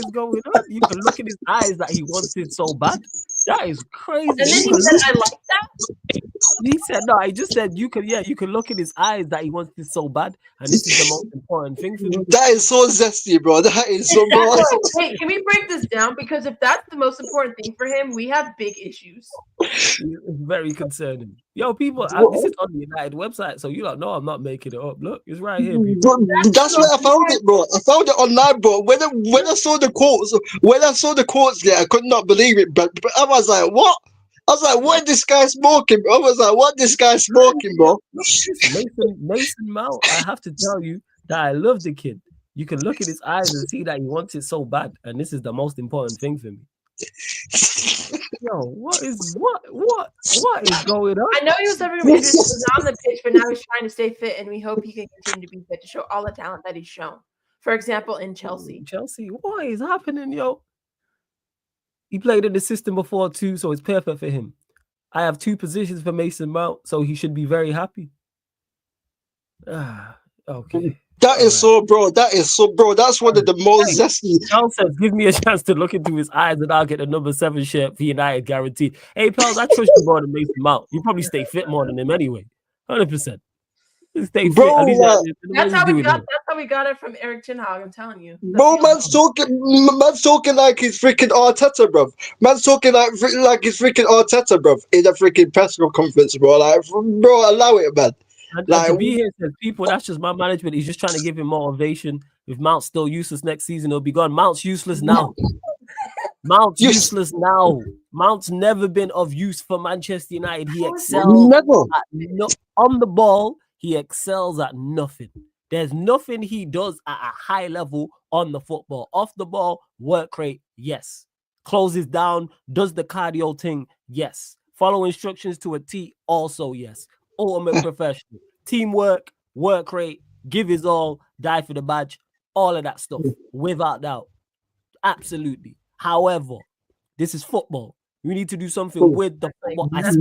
You can look in his eyes that he wants it so bad. That is crazy. And then he said, I like that. He said no. I just said you could. Yeah, you could look in his eyes that he wants this so bad, and this is the most important thing for me. That is so zesty, bro. That is so, bro. Wait, can we break this down? Because if that's the most important thing for him, we have big issues. It's very concerning. Yo, people, this is on the United website, so you don't know I'm not making it up. Look, it's right here, people. Bro, that's where I found it, bro. I found it online, bro. When I saw the quotes, yeah, I could not believe it. But I was like, what? I was like, what is this guy smoking, bro? I was like, what this guy smoking, bro? Mason Mount, I have to tell you that I love the kid. You can look at his eyes and see that he wants it so bad, and this is the most important thing for me. Yo, what is going on? I know he was having injuries, he was on the pitch, but now he's trying to stay fit, and we hope he can continue to be fit to show all the talent that he's shown. For example, in Chelsea. Chelsea, what is happening, yo? He played in the system before too, so it's perfect for him. I have 2 positions for Mason Mount, so he should be very happy. Okay. That is so, bro. That's one of the most zesty. Charles says, give me a chance to look into his eyes and I'll get the number 7 shirt for United guaranteed. Hey, pals, I trust you more than Mason Mount. You probably stay fit more than him anyway. 100%. Stay Bro, fit. At least that's how we got it from Eric Chinhag, I'm telling you. Bro, man's talking like he's freaking Arteta, bro. Man's talking like he's freaking Arteta, bro, in a freaking press conference, bro. Like, bro, allow it, man. And to be here says, people, that's just my management. He's just trying to give him motivation. If Mount's still useless next season, he'll be gone. Mount's useless now. Mount's useless now. Mount's never been of use for Manchester United. He excels on the ball. He excels at nothing. There's nothing he does at a high level on the football. Off the ball, work rate, yes. Closes down, does the cardio thing, yes. Follow instructions to a T, also yes. Ultimate professional. Teamwork, work rate, give his all, die for the badge, all of that stuff, without doubt. Absolutely. However, this is football. You need to do something with the football. That's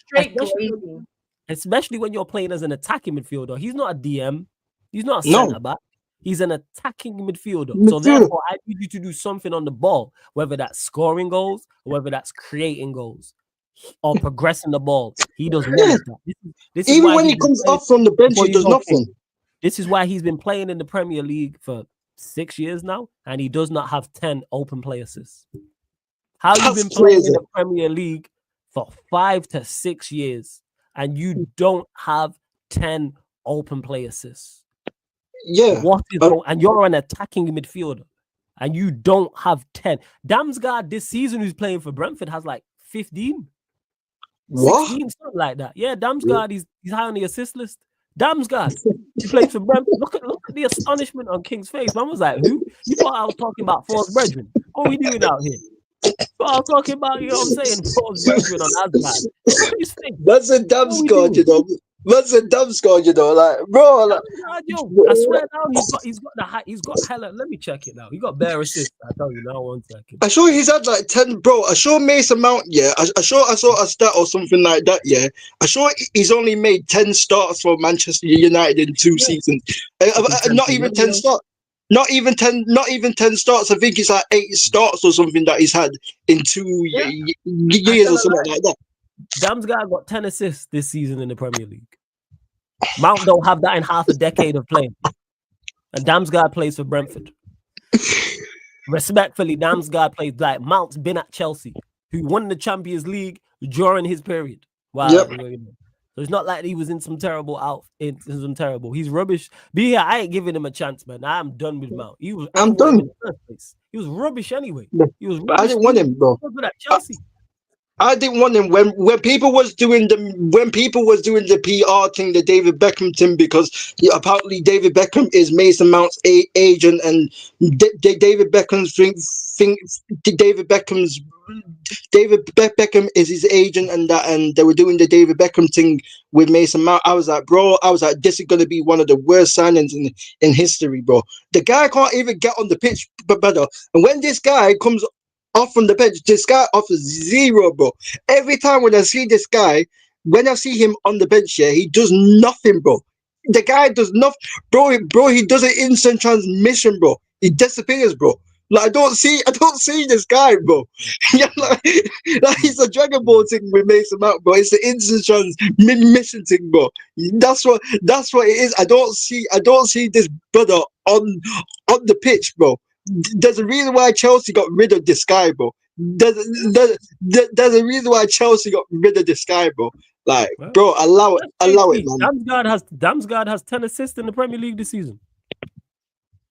straight glazing. Especially when you're playing as an attacking midfielder. He's not a DM. He's not a centre back. He's an attacking midfielder. So therefore, I need you to do something on the ball, whether that's scoring goals, or whether that's creating goals, or progressing the ball. He does none of that. This is even when he comes off from the bench, he does nothing. This is why he's been playing in the Premier League for 6 years now, and he does not have 10 open play assists. How you been playing in the Premier League for 5 to 6 years, and you don't have 10 open play assists? Yeah. And you're an attacking midfielder, and you don't have 10. Damsgaard this season, who's playing for Brentford, has like 15. What? 16, something like that. Yeah, Damsgaard, he's high on the assist list. Damsgaard, he plays for Brentford. Look at the astonishment on King's face. Man was like, who? You thought I was talking about Force Brethren? What are we doing out here? I was talking about, you know what I'm saying, Force Brethren on Asgard. That's a Damsgaard, you know. That's a Damsgaard, you know. Like, bro, like, I swear down, he's got hella. Let me check it now. He got bare assists. I tell you now, 1 second. I sure he's had like 10, bro. I sure Mason Mount, yeah. I saw a stat or something like that, yeah. I sure he's only made 10 starts for Manchester United in 2 seasons. Not even 10 starts. Not even 10 starts. I think it's like 8 starts or something that he's had in 2 years or something like that. Damsgaard got 10 assists this season in the Premier League. Mount don't have that in half a decade of playing. And Damsgaard plays for Brentford. Respectfully, Damsgaard plays like Mount's been at Chelsea, who won the Champions League during his period. Wow. Yep. So it's not like he was in some terrible He's rubbish. But yeah, I ain't giving him a chance, man. I'm done with Mount. I'm done. In the first place. He was rubbish anyway. He was rubbish. I didn't want him, bro. Good at Chelsea. I didn't want him when people was doing the PR thing, the David Beckham thing, because apparently David Beckham is Mason Mount's agent, and David Beckham is his agent, and they were doing the David Beckham thing with Mason Mount. I was like, this is gonna be one of the worst signings in history, bro. The guy can't even get on the pitch, brother. And when this guy comes off from the bench, this guy offers 0, bro. Every time when I see this guy, when I see him on the bench, yeah, he does nothing, bro. The guy does nothing, bro. He does an instant transmission, bro. He disappears, bro. Like I don't see this guy, bro. Yeah, like he's a Dragon Ball thing with Mason Mount, bro. It's the instant mission thing, bro. That's what it is. I don't see this brother on the pitch, bro. There's a reason why Chelsea got rid of this guy, bro. There's a reason why Chelsea got rid of this guy, bro. Like, Well, bro, allow it, man. Damsgaard has 10 assists in the Premier League this season.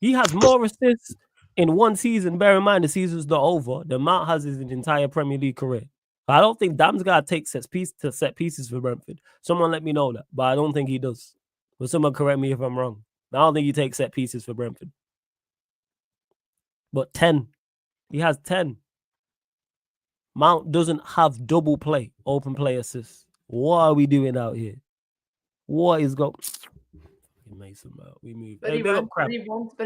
He has more assists in one season. Bear in mind the season's not over. The Mount has his entire Premier League career. I don't think Damsgaard takes set pieces for Brentford. Someone let me know that, but I don't think he does. But someone correct me if I'm wrong. I don't think he takes set pieces for Brentford. But 10. He has 10. Mount doesn't have double play, open play assists. What are we doing out here? What is going? Mason Mount, we move. But, he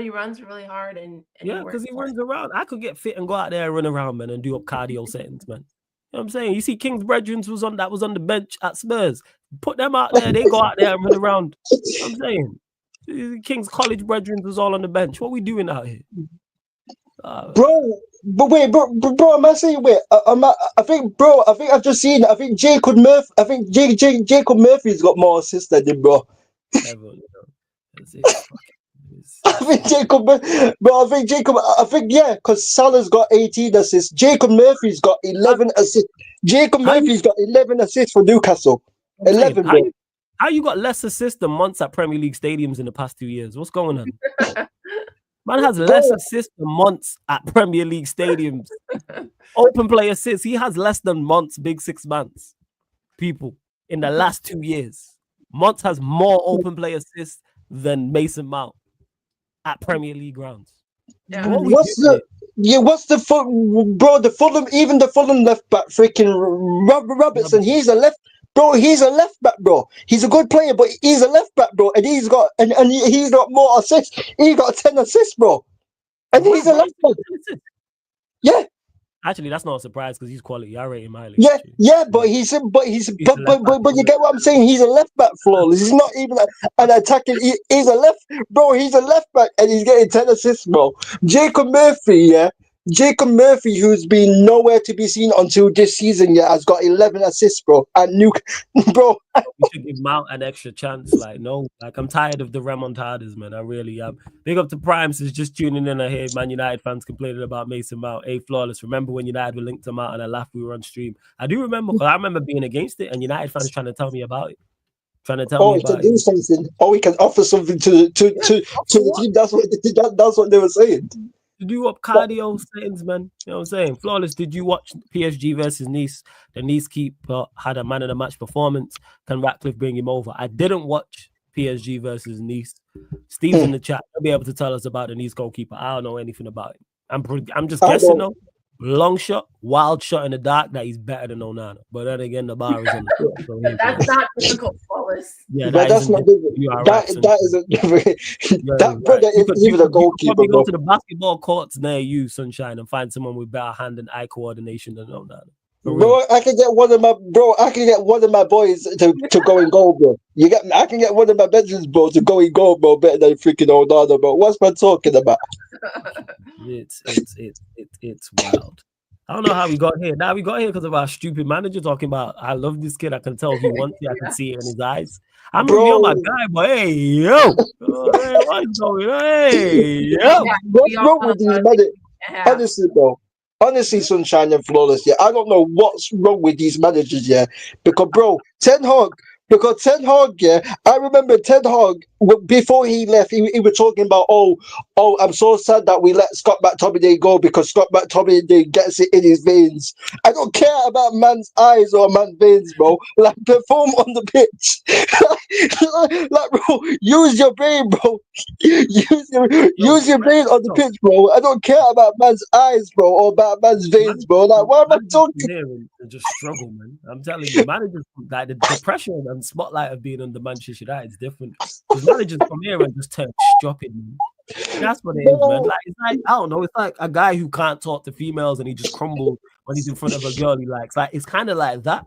runs really hard and yeah, because he runs around. I could get fit and go out there and run around, man, and do up cardio settings, man. You know what I'm saying? You see, King's Brethren was on the bench at Spurs. Put them out there, they go out there and run around. You know what I'm saying? King's College Brethren was all on the bench. What are we doing out here? Bro, but wait, bro, am I saying wait? I think I've just seen. I think Jacob Murphy's got more assists than him, bro. Yeah, because Salah's got 18 assists. Jacob Murphy's got 11 assists. Jacob Murphy's got 11 assists for Newcastle. 11, bro. How you got less assists than months at Premier League stadiums in the past 2 years? What's going on? Man has less assists than months at Premier League stadiums. Open play assists. He has less than months, big 6 months. People in the last 2 years. Monts has more open play assists than Mason Mount at Premier League grounds. Yeah. What's the Fulham left back, freaking Robertson? He's a left back, bro. He's a good player, but he's a left back, bro. And he's got more assists. He got 10 assists, bro. And he's a left back. Yeah. Actually, that's not a surprise because he's quality. I rate him highly. Yeah, but you get what I'm saying. He's a left back, flawless. He's not even an attacking. He's a left back, and he's getting 10 assists, bro. Jacob Murphy, who's been nowhere to be seen until this season, has got 11 assists, bro. And bro. We should give Mount an extra chance. I'm tired of the remontadas, man. I really am. Big up to Primes is just tuning in. I hear Man United fans complaining about Mason Mount. Flawless. Remember when United were linked to Mount and I laughed we were on stream? I do remember, because I remember being against it and United fans trying to tell me about it. Do something. We can offer something to the team. That's what they were saying. To do up cardio settings, man. You know what I'm saying? Flawless, did you watch PSG versus Nice? The Nice keeper had a man of the match performance. Can Ratcliffe bring him over? I didn't watch PSG versus Nice. Steve's in the chat. He'll be able to tell us about the Nice goalkeeper. I don't know anything about it. I'm just guessing though. Long shot, wild shot in the dark that he's better than Onana. But then again, the bar is on the floor. So that's not difficult, Flawless. Yeah, but that's not difficult. That isn't difficult. That brother is even a goalkeeper. You probably go to the basketball courts near you, Sunshine, and find someone with better hand and eye coordination than Onana. Bro, I can get one of my boys to go and goal, bro. I can get one of my veterans, bro, to go and goal, bro, better than freaking Onana, bro. What's man talking about? It's wild. I don't know how we got here. Now we got here because of our stupid manager talking about, I love this kid. I can tell he wants it. I can see it in his eyes. I'm real my guy, but hey, yo. What's going on? Hey, yo. What's wrong with these managers? Honestly, Sunshine and Flawless, I don't know what's wrong with these managers, because, bro, Ten Hag, I remember Ten Hag, before he left, he was talking about, I'm so sad that we let Scott McTominay go because Scott McTominay gets it in his veins. I don't care about man's eyes or man's veins, bro. Like, perform on the pitch. like, bro, use your brain, bro. Use your brain on the pitch, bro. I don't care about man's eyes, bro, or about man's veins, bro. Like, why am I talking? And just struggle, man. I'm telling you, managers, like the pressure and spotlight of being on the Manchester United is different. Because managers come here and just turn stupid, man. That's what it is, man. Like, it's like, I don't know, it's like a guy who can't talk to females and he just crumbles when he's in front of a girl he likes. Like, it's kind of like that.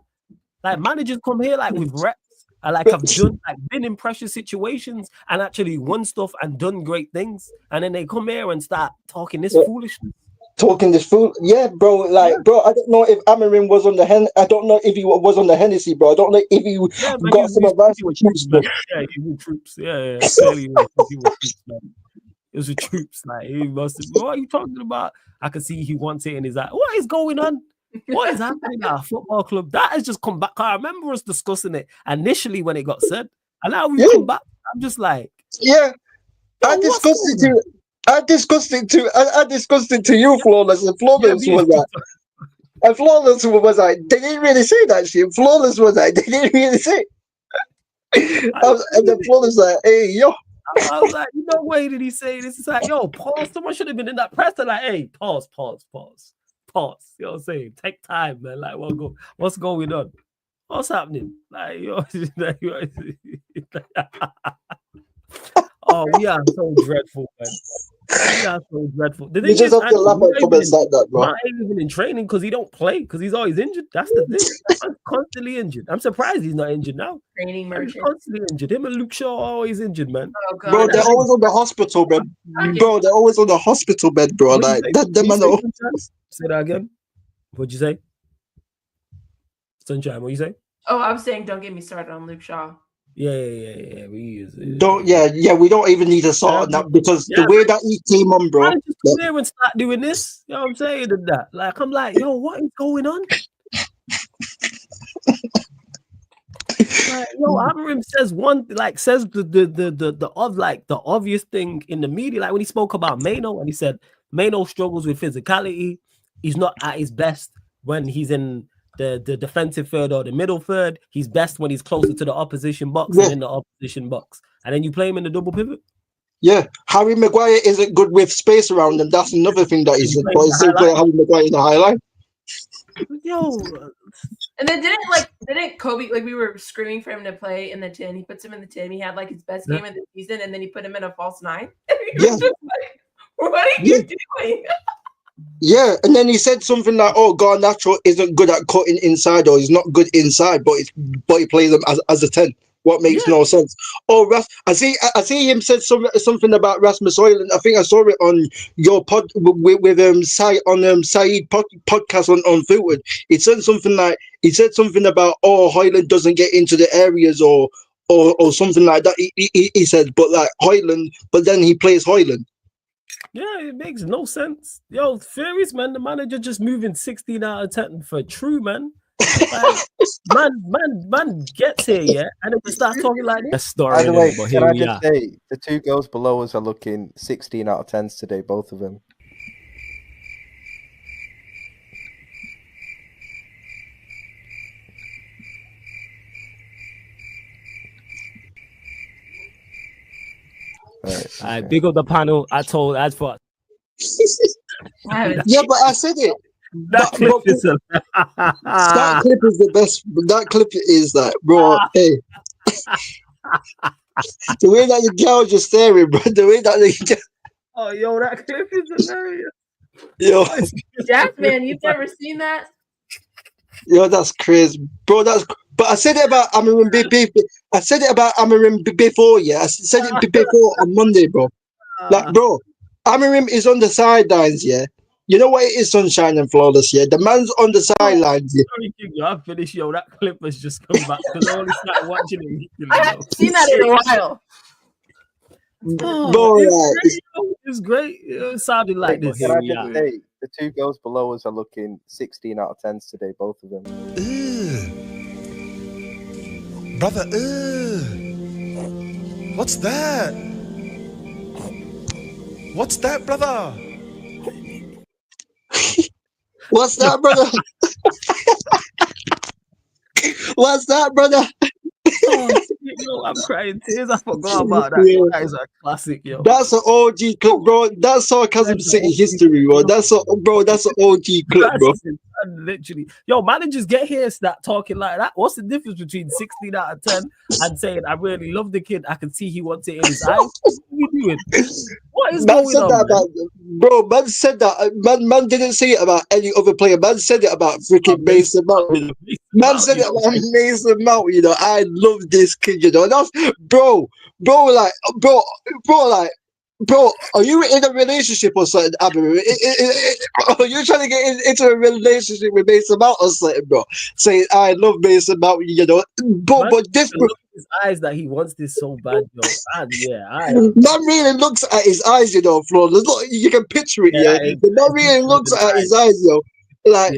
Like, managers come here like with reps I like I've done like been in pressure situations and actually won stuff and done great things, and then they come here and start talking this foolishness. Talking this fool, yeah, bro. Like, bro, I don't know if Amarin was on the I don't know if he was on the Hennessy, bro. I don't know if he Man, got some advice with from troops, man. Yeah, he was troops. Yeah, clearly he was troops, man. It was with troops. Like he must have. What are you talking about? I can see he wants it, and he's like, "What is going on? What is happening at a football club?" That has just come back. I remember us discussing it initially when it got said, and now we come back. I'm just like, yeah. I discussed it to. I discussed it to you, Flawless, and Flawless was like, they didn't really say that shit. Flawless was like, they didn't really say. And then Flawless like, hey, yo. I was like, no way did he say this? It's like, yo, pause. Someone should have been in that press. They're like, hey, pause. You know what I'm saying? Take time, man. Like, what's going on? What's happening? Like, oh, we are so dreadful, man. We are so dreadful. You just have to laugh at comments like that, bro. Not even in training because he don't play because he's always injured. That's the thing. I'm constantly injured. I'm surprised he's not injured now. Training merchant. He's constantly injured. Him and Luke Shaw are always injured, man. Oh, God. Bro, they're always on the hospital bed. Bro, they're always on the hospital bed, bro. Like that man. Say that again. What'd you say? Sunshine, what you say? Oh, I was saying, don't get me started on Luke Shaw. Yeah. We use it. We don't even need to start on that because the way that he came on, bro. Just come there and start doing this. You know what I'm saying? And that. Like, I'm like, yo, what is going on? Like, yo, Amarim says the obvious thing in the media, like when he spoke about Mano and he said Mano struggles with physicality. He's not at his best when he's in the defensive third or the middle third. He's best when he's closer to the opposition box and in the opposition box. And then you play him in the double pivot. Yeah, Harry Maguire isn't good with space around him. That's another thing that he's still playing Harry Maguire in the highlight. Yo. And then didn't Kobe, like, we were screaming for him to play in the 10. He puts him in the 10. He had like his best game of the season, and then he put him in a false 9. Just like, what are you doing? Yeah, and then he said something like, "Oh, Garnacho isn't good at cutting inside, or he's not good inside, but he plays him as a 10." What makes no sense? Oh, I see him said something about Rasmus Højlund. I think I saw it on your pod with Saeed podcast on Filtered. He said something about Højlund doesn't get into the areas or something like that. He said, but like Højlund, but then he plays Højlund. Yeah, it makes no sense. Yo, Furious, man, the manager just moving 16 out of 10 for true, man. Like, man gets here, yeah, and then we start talking like this. Story. By the way, can I just say the two girls below us are looking 16 out of 10s today, both of them. I big up the panel. I thought. Yeah, but I said it. That clip is the best. That clip is that, bro. Hey, the way that the girl just staring, bro. The way that oh, yo, that clip is hilarious. Yo, Jackman, you've never seen that? Yo, that's crazy, bro. But I said it about Amarim. I said it about Amarim before. Yeah, I said it before on Monday, bro. Like, bro, Amarim is on the sidelines. Yeah. You know what it is, Sunshine and Flawless, yeah? The man's on the sidelines. Yeah. I'm finished, yo. That clip has just come back because I only started watching it. I haven't seen that in a while. It's great. It sounded like this. Can I just say, the two girls below us are looking 16 out of 10s today, both of them. Brother, what's that? What's that, brother? What's that, brother? What's that, brother? Yo, I'm crying tears. I forgot about that. Yeah. That is a classic, yo. That's an OG clip, bro. That's Sarcasm City history, bro. That's an OG clip, bro. literally. Yo, managers get here, start talking like that. What's the difference between 16 out of 10 and saying, I really love the kid, I can see he wants it in his eyes? What are you doing? What is Man going said on, that man? about, bro. Man said that. Man didn't say it about any other player. Man said it about freaking Mason Mount. You know? Man said it about Mason Mount. You know, I love this kid. You know, that's bro, like, bro. Are you in a relationship or something, Abby? Are you trying to get into a relationship with Mason Mount or something, bro? Saying I love Mason Mount. You know, Man, but this. look at his eyes that he wants this so bad, yo. And yeah, I Man really looks at his eyes, you know, Flo. Look, you can picture it, yeah. The man really looks at his eyes, yo. Like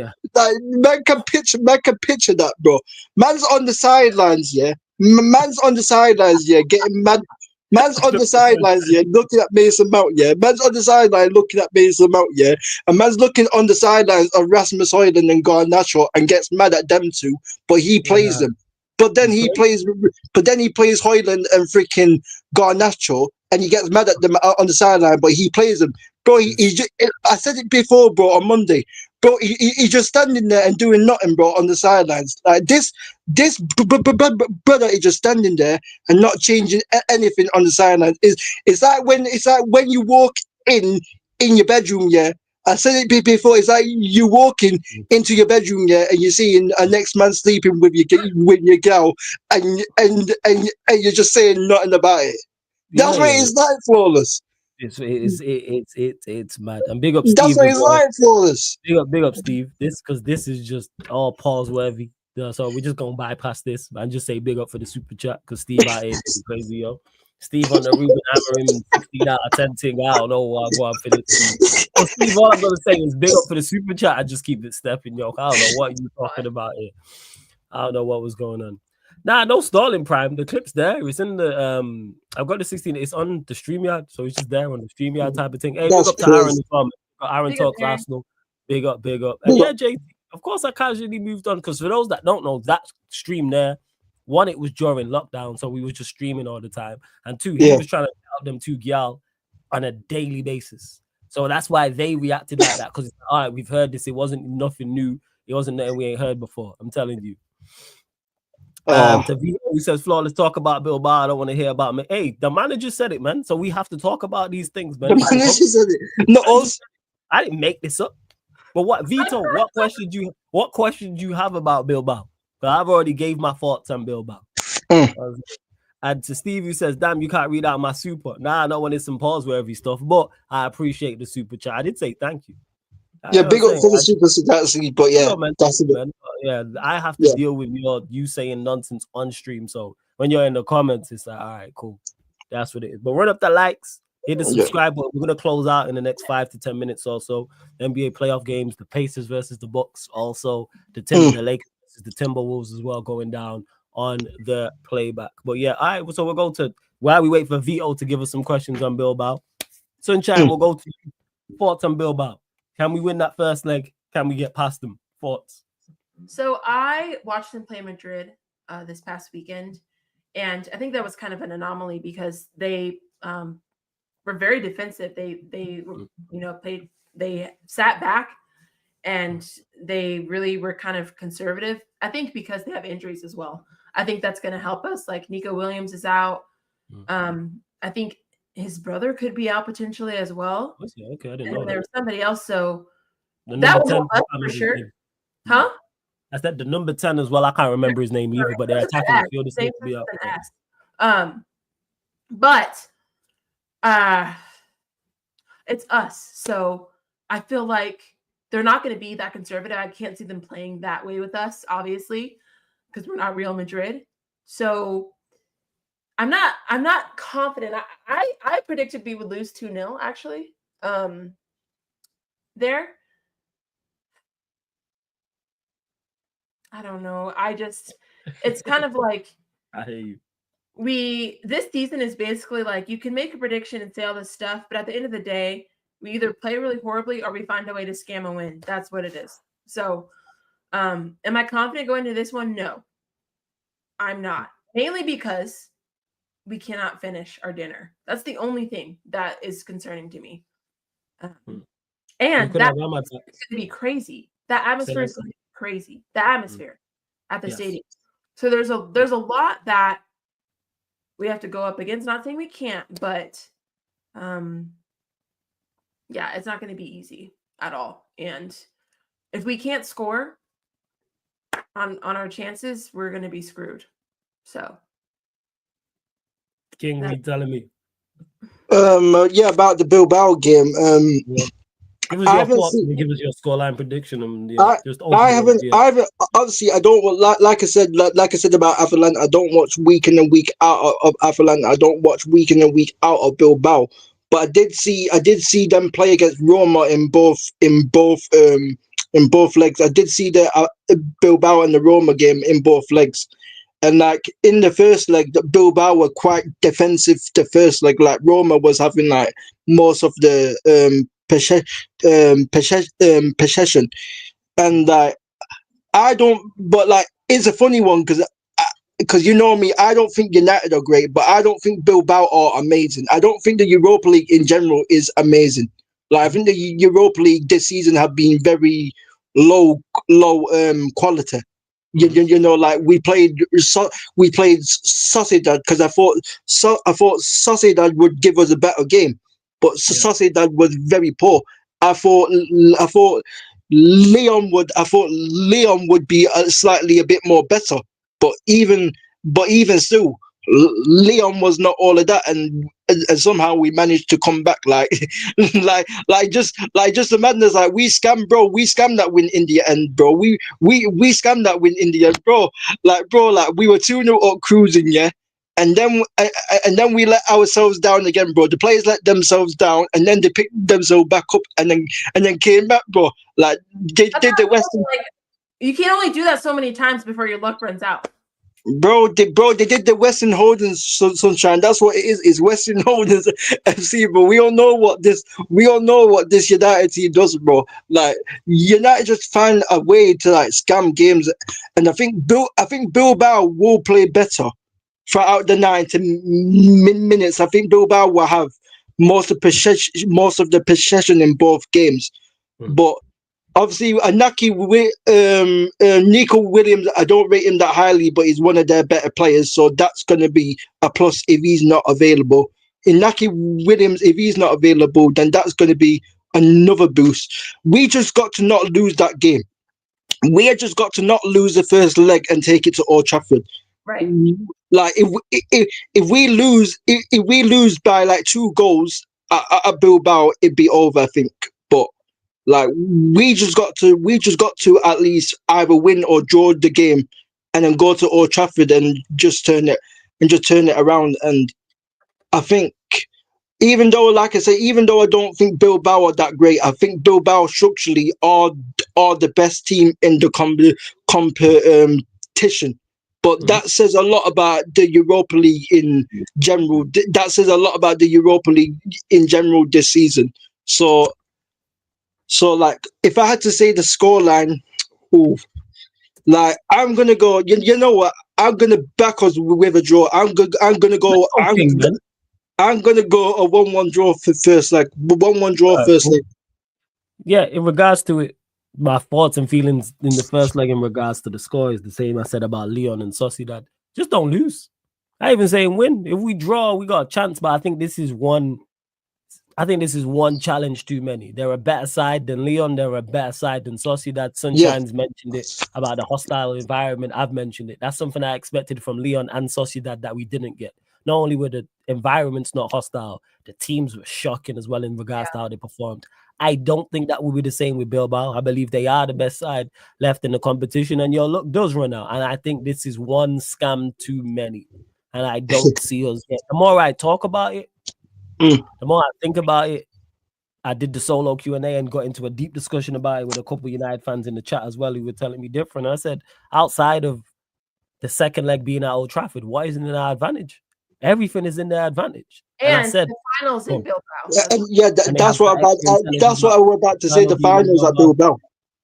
man can picture that, bro. Man's on the sidelines, yeah. Man's on the sidelines, yeah, getting mad. Man's on the sidelines, yeah, looking at Mason Mount, yeah. Man's on the sideline looking at Mason Mount, yeah. And man's looking on the sidelines of Rasmus Højlund and Garnacho and gets mad at them two, but he plays them. But then he plays Højlund and freaking Garnacho, and he gets mad at them on the sideline, but he plays them. Bro, I said it before, bro, on Monday. Bro, he's just standing there and doing nothing, bro, on the sidelines. Like this brother is just standing there and not changing anything on the sidelines. It's like when you walk in your bedroom, yeah. I said it before. It's like you walking into your bedroom, yeah, and you're seeing a next man sleeping with your girl, and you're just saying nothing about it. That's what it's like, Flawless. It's mad. And big up Steve. That's what it's like, Flawless. Big up Steve. This is just all pause worthy. So we're just gonna bypass this and just say big up for the super chat because Steve out here is crazy, yo. Steve on the Ruben hammering 16 out of 10 thing. I don't know what I'm going for this. So Steve, all I'm gonna say is big up for the super chat. I just keep it stepping, yo. I don't know what you talking about here. I don't know what was going on. Nah, no Starling Prime. The clip's there. It's in the I've got the 16. It's on the StreamYard, so it's just there on the StreamYard type of thing. Hey, big up to Aaron in the comment. Aaron talks Arsenal. Big up. And yeah, JT. Of course, I casually moved on because for those that don't know, that stream there, one, it was during lockdown, so we were just streaming all the time, and two, he was trying to help them two gyal on a daily basis. So that's why they reacted like that because all right, we've heard this. It wasn't nothing new. It wasn't nothing we ain't heard before. I'm telling you. To Vito, he says, Flawless, talk about Bilbao. I don't want to hear about me. Hey, the manager said it, man. So we have to talk about these things, man. The manager said it. Not us. I didn't make this up. But what, Vito? What question do you have about Bilbao? Because I've already gave my thoughts on Bilbao. And to Steve, who says, "Damn, you can't read out my super." Nah, I don't want some pause-worthy stuff, but I appreciate the super chat. I did say thank you. Yeah, big up for the super chat, but yeah, that's it. Man. Yeah, I have to deal with you saying nonsense on stream. So when you're in the comments, it's like, all right, cool. That's what it is. But run up the likes, hit the subscribe button. We're gonna close out in the next 5 to 10 minutes or so. NBA playoff games, the Pacers versus the Bucks, also the Lakers versus the Timberwolves as well going down on the playback. But yeah, all right. So we'll go to while we wait for Vito to give us some questions on Bilbao. Sunshine, we'll go to you. Thoughts on Bilbao. Can we win that first leg? Can we get past them? Thoughts? So I watched them play Madrid this past weekend, and I think that was kind of an anomaly because they were very defensive. They played. They sat back, and they really were kind of conservative. I think because they have injuries as well. I think that's going to help us. Like Nico Williams is out. I think his brother could be out potentially as well. Okay, I didn't know. There was somebody else, so that was us for sure. Huh? I said the number 10 as well. I can't remember his name either, but they're attacking the field. This needs to be out. But it's us. So I feel like they're not going to be that conservative. I can't see them playing that way with us, obviously, because we're not Real Madrid. So I'm not confident. I predicted we would lose 2-0 actually. There. I don't know. It's kind of like I hear you. This season is basically like you can make a prediction and say all this stuff, but at the end of the day, we either play really horribly or we find a way to scam a win. That's what it is. So, am I confident going to this one? No, I'm not. Mainly because we cannot finish our dinner. That's the only thing that is concerning to me. And that's going to be crazy That atmosphere is going to be crazy. The atmosphere at the stadium. So there's a lot that we have to go up against. Not saying we can't, but yeah, it's not going to be easy at all. And if we can't score on our chances, we're going to be screwed. So, King, what are you telling me? Yeah, about the Bilbao game. Give us your thoughts and give us your scoreline prediction. And just I haven't. Obviously, I don't like I said about Atalanta. I don't watch week in and week out of Atalanta. I don't watch week in and week out of Bilbao. But I did see them play against Roma in both legs. I did see the Bilbao and the Roma game in both legs. And like in the first leg, the Bilbao were quite defensive. The first leg, like Roma was having like most of the possession, and I don't. But like it's a funny one because you know me, I don't think United are great, but I don't think Bilbao are amazing. I don't think the Europa League in general is amazing. Like I think the Europa League this season have been very low quality. You know, like we played Sociedad because I thought Sociedad would give us a better game, but Sociedad was very poor. I thought Leon would be slightly a bit more better, but even still, Leon was not all of that, and somehow we managed to come back like just the madness. Like we scammed that win in the end, bro. We scammed that win in the end, bro. Like we were 2-0 up cruising, yeah. And then we let ourselves down again, bro. The players let themselves down, and then they picked themselves back up, and then came back, bro. Like did the Western. Like, you can only do that so many times before your luck runs out. Bro, they did the Western Holdens sunshine. That's what it is. It's Western Holdens FC, bro. We all know what this United team does, bro. Like United just find a way to like scam games, and I think Bilbao will play better throughout the 90 minutes. I think Bilbao will have most of the possession in both games, but. Obviously, Nico Williams, I don't rate him that highly, but he's one of their better players, so that's going to be a plus if he's not available. Inaki Williams, if he's not available, then that's going to be another boost. We just got to not lose that game. We had just got to not lose the first leg and take it to Old Trafford. Right. Like if we lose by like 2 goals at Bilbao, it'd be over, I think. But like we just got to at least either win or draw the game, and then go to Old Trafford and just turn it around. And I think even though, like I say, even though I don't think Bilbao are that great, I think Bilbao structurally are the best team in the competition. But that says a lot about the Europa League in general. That says a lot about the Europa League in general this season. So like, if I had to say the scoreline, like I'm gonna go. You know what? I'm gonna back us with a draw. I'm gonna go. I'm gonna go a 1-1 draw for first. Like 1-1 draw first leg. Yeah, in regards to it, my thoughts and feelings in the first leg in regards to the score is the same I said about Leon and Sociedad. Just don't lose. I even saying win. If we draw, we got a chance. But I think this is one challenge too many. They're a better side than Leon. They're a better side than Sociedad. Sunshine's mentioned it about the hostile environment. I've mentioned it. That's something I expected from Leon and Sociedad that we didn't get. Not only were the environments not hostile, the teams were shocking as well in regards to how they performed. I don't think that will be the same with Bilbao. I believe they are the best side left in the competition, and your luck does run out. And I think this is one scam too many. And I don't see us yet. The more I talk about it, the more I think about it. I did the solo Q&A and got into a deep discussion about it with a couple of United fans in the chat as well who were telling me different. I said, outside of the second leg being at Old Trafford, what isn't in our advantage? Everything is in their advantage. And I said, the finals in Bilbao. That's what I was about to say. The finals at Bilbao.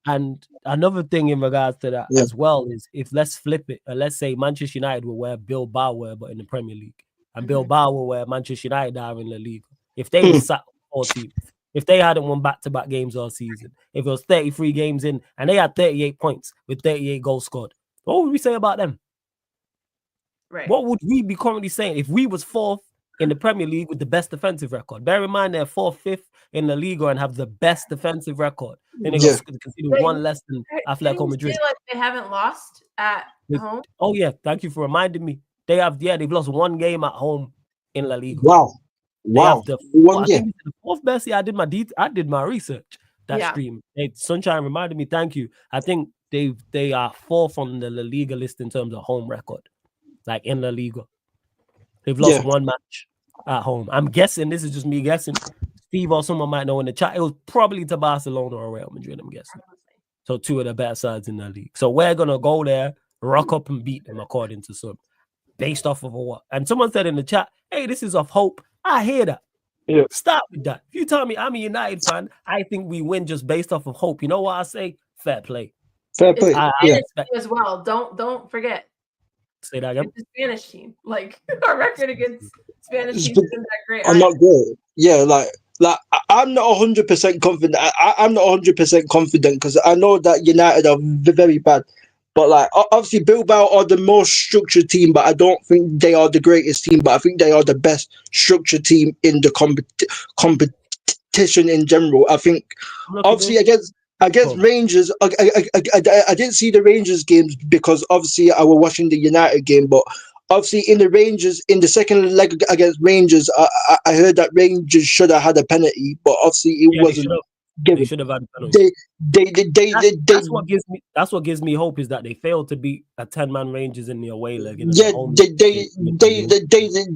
And another thing in regards to that as well is, if let's flip it, let's say Manchester United were where Bilbao were, but in the Premier League, and Bilbao were where Manchester United are in La Liga. If they were sat 14th, if they hadn't won back-to-back games all season, if it was 33 games in and they had 38 points with 38 goals scored, what would we say about them? Right. What would we be currently saying if we was 4th in the Premier League with the best defensive record? Bear in mind they're 4th, 5th in the Liga and have the best defensive record. Then they got conceded one less than Atletico Madrid. Like they haven't lost at home. Oh yeah, thank you for reminding me. They've lost one game at home in La Liga. Wow. I think it's the 4th best. Yeah, I did my research that stream. Sunshine reminded me. Thank you. I think they are 4th on the La Liga list in terms of home record. Like in La Liga, they've lost one match at home. I'm guessing, this is just me guessing. Steve or someone might know in the chat. It was probably to Barcelona or Real Madrid, I'm guessing. So 2 of the better sides in the league. So we're gonna go there, rock up and beat them according to some, based off of a what? And someone said in the chat, "Hey, this is of hope." I hear that. Yeah. Stop with that. If you tell me I'm a United fan, I think we win just based off of hope. You know what I say? Fair play. Fair play. I as well. Don't forget. Say that again. It's the Spanish team. Like our record against Spanish teams isn't that great. I'm not good. Yeah, like I'm not 100% confident. I'm not 100% confident because I know that United are very bad. But like obviously Bilbao are the most structured team, but I don't think they are the greatest team. But I think they are the best structured team in the competition in general. I think obviously against Rangers, I didn't see the Rangers games because obviously I was watching the United game. But obviously in the second leg against Rangers, I heard that Rangers should have had a penalty, but obviously it wasn't given. They should have had a penalty. That's what gives me hope is that they failed to beat a 10-man Rangers in the away leg.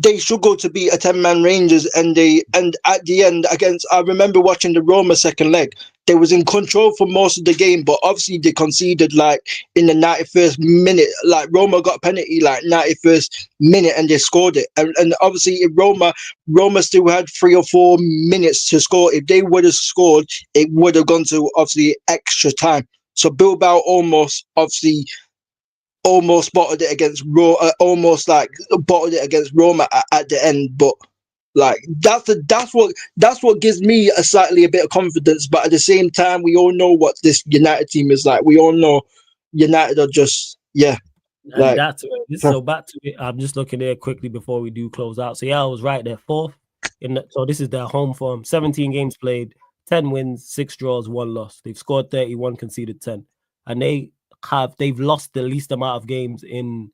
They should go to beat a 10-man Rangers, and at the end I remember watching the Roma second leg. They was in control for most of the game, but obviously they conceded like in the 91st minute. Like Roma got a penalty like 91st minute and they scored it. And obviously if Roma still had 3 or 4 minutes to score. If they would have scored, it would have gone to obviously extra time. So Bilbao almost bottled it against Roma at the end, but like that's what gives me a bit of confidence. But at the same time, we all know what this United team is like. We all know United are just so back to it. I'm just looking there quickly before we do close out. So yeah, I was right. They're 4th so this is their home form. 17 games played, 10 wins, 6 draws, 1 loss. They've scored 31, conceded 10, and they've lost the least amount of games in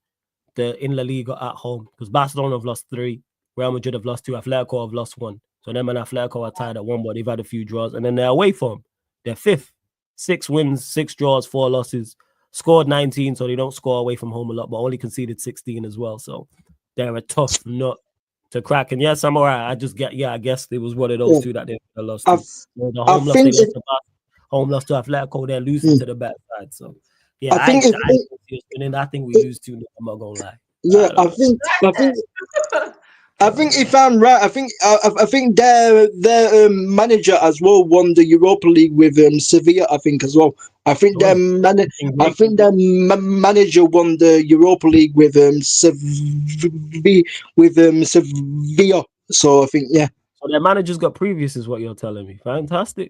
La Liga at home because Barcelona have lost 3. Real Madrid have lost 2. Atletico have lost 1. So them and Atletico are tied at 1, but they've had a few draws. And then they're away form. They're 5th. 6 wins, 6 draws, 4 losses. Scored 19, so they don't score away from home a lot, but only conceded 16 as well. So they're a tough nut to crack. And yes, I'm all right. I guess it was one of those 2 that they lost to. The home loss to Atletico, they're losing to the bad side. So yeah, I think we lose 2. I'm not gonna lie. Yeah, I think if I'm right, I think their manager as well won the Europa League with Sevilla. I think as well. I think their manager won the Europa League with Sevilla. So I think So their manager's got previous, is what you're telling me. Fantastic.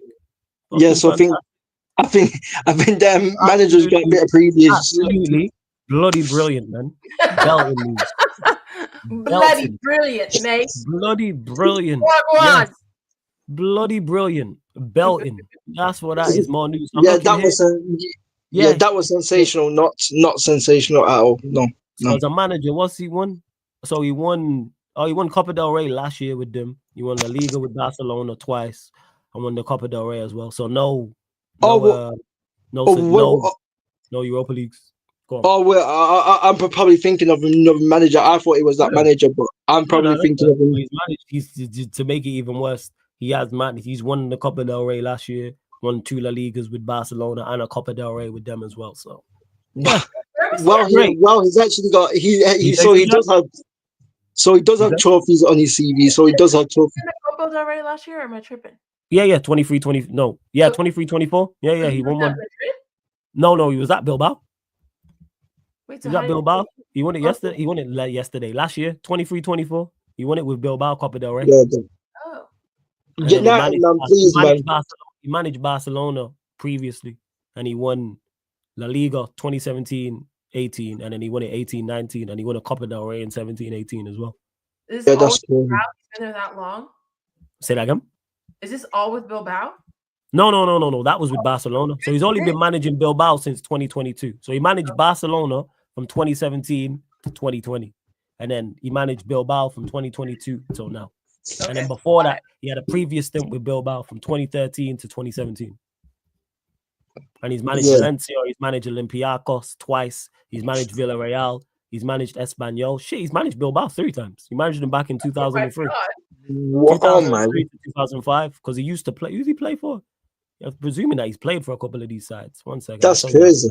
Yeah, so I think their manager's got a bit of previous. Absolutely. Bloody brilliant, man. Belting news. Bloody brilliant, mate. Bloody brilliant. Yes. Bloody brilliant. Belting. That's what that is. More news. That was sensational. Not sensational at all. No. So as a manager, what's he won? So he won Copa del Rey last year with them. He won the Liga with Barcelona twice. I won the Copa del Rey as well. So no Europa Leagues. I'm probably thinking of another manager. I thought it was that manager, but I'm probably thinking of him. He's to make it even worse. He's won the Copa del Rey last year, won 2 La Ligas with Barcelona and a Copa del Rey with them as well. So yeah. He's actually got he does have trophies on his CV. So he does have trophies. Copa del Rey last year, or am I tripping? Yeah, 23-20. No, yeah, 23-24. Yeah, he won one. No, he was at Bilbao. Wait, he was at Bilbao. He won it yesterday. He won it yesterday. Last year, 23-24. He won it with Bilbao Copa del Rey. Oh. And then United, man, please, man. He managed Barcelona previously, and he won La Liga 2017-18, and then he won it 18-19, and he won a Copa del Rey in 17-18 as well. Is Yeah, this all that's with cool. Bilbao? He's been there that long? Say that again? Is this all with Bilbao? No. That was with Barcelona. So he's only been managing Bilbao since 2022. So he managed Barcelona from 2017 to 2020. And then he managed Bilbao from 2022 till now. Okay. And then before that, he had a previous stint with Bilbao from 2013 to 2017. And he's managed Valencia, he's managed Olympiacos twice, he's managed Villarreal, he's managed Espanyol. Shit, he's managed Bilbao 3 times. He managed them back in 2003. Oh my! 2003 to 2005, because he used to play. Who's he play for? I'm presuming that he's played for a couple of these sides. One second. That's crazy.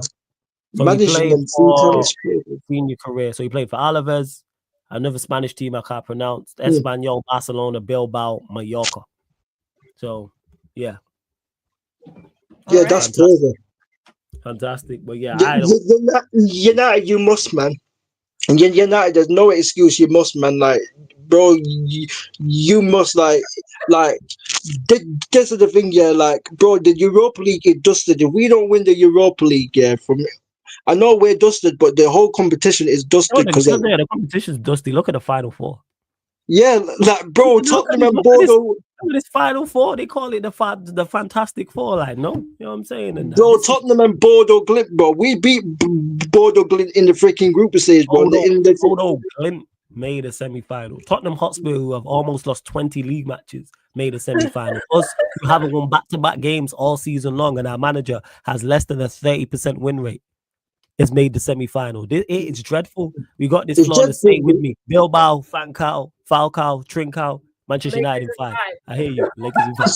So he played for crazy. senior career. So he played for Alaves, another Spanish team I can't pronounce, Espanyol, Barcelona, Bilbao, Mallorca. So, yeah. Yeah, that's crazy. Fantastic. But yeah, United, you must, man. And United, there's no excuse. You must, man. Like, bro, you must, like. This is the thing, yeah. Like, bro, the Europa League is dusted. If we don't win the Europa League, yeah, I know we're dusted, but the whole competition is dusted because the competition's dusty. Look at the Final Four. Yeah, like, bro, Tottenham and Bordeaux. Look at this Final Four. They call it the Fantastic Four. Like, no, you know what I'm saying? And bro, Tottenham and Bordeaux Glint, bro. We beat Bordeaux Glint in the freaking group stage, bro. Bordeaux Glint made a semi-final. Tottenham Hotspur, who have almost lost 20 league matches, made a semi-final. Us, who haven't won back-to-back games all season long, and our manager has less than a 30% win rate, has made the semi-final. It's dreadful. We got this flawless. Stay with me. Bilbao, Falcao, Trincao, Manchester United in 5. I hear you. Lakers in 5.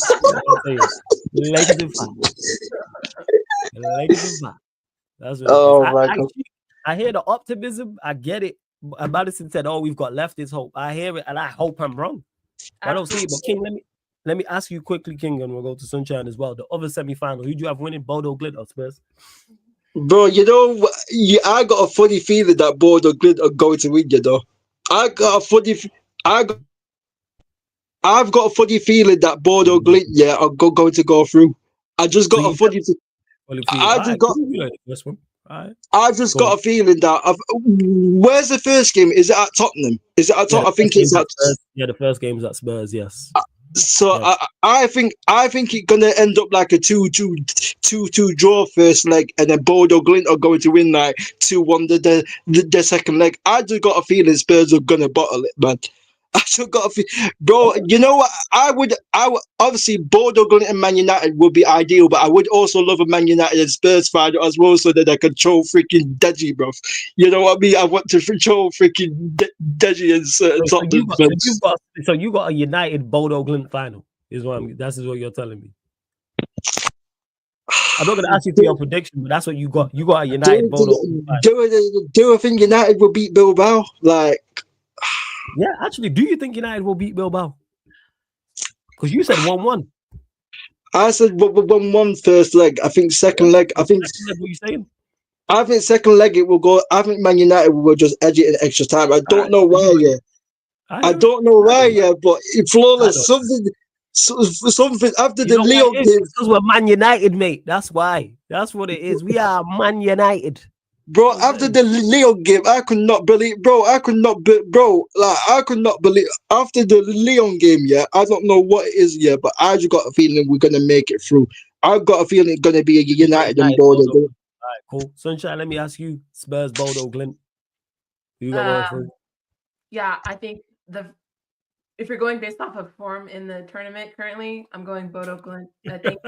Lakers in 5. Lakers in 5. That's what it is. I hear the optimism. I get it. Madison said, "Oh, we've got left this hope." I hear it, and I hope I'm wrong. I don't see it. But King, let me ask you quickly, King, and we'll go to Sunshine as well. The other semi-final. Who do you have winning? Bordeaux Glint or Spurs? Bro, you know, I got a funny feeling that Bordeaux Glint are going to win. You know, I've got a funny feeling that Bordeaux Glint, are going to go through. I just got a funny. I just got a feeling that. Where's the first game? Is it at Tottenham? Is it at Tottenham? I think it's at. The first game is at Spurs. Yes. So yes. I think it's gonna end up like a 2-2 draw first leg, and then Bordeaux Glint are going to win like 2-1 the second leg. I just got a feeling Spurs are gonna bottle it, man. I just got a feeling, bro. You know what? I would obviously Bordeaux Glint and Man United would be ideal, but I would also love a Man United and Spurs final as well, so that I could control freaking Deji, bro. You know what I mean? I want to control freaking Deji and Tottenham. So you got a United Bordeaux Glint final, is what that's what you're telling me. I'm not gonna ask you for your prediction, but that's what you got. You got a United Bordeaux. Do I think United will beat Bilbao? Like. Yeah, actually, do you think United will beat Bilbao? Because you said 1-1. I said 1-1 first leg. I think second leg. I think. What are you saying? I think second leg it will go. I think Man United will just edge it in extra time. I don't know why yet. I don't know why yet, but it's flawless. Something after the Leo game. Because we're Man United, mate. That's why. That's what it is. We are Man United. Bro, after the Leo game, I could not believe, bro. I could not believe after the Leon game. Yeah, I don't know what it is, yeah, but I just got a feeling we're gonna make it through. I've got a feeling it's gonna be a United and Bordeaux. All right, cool. Sunshine, let me ask you: Spurs, Bordeaux Glint. You got going through? Yeah, I think if you're going based off of form in the tournament currently, I'm going Bordeaux Glint. I think.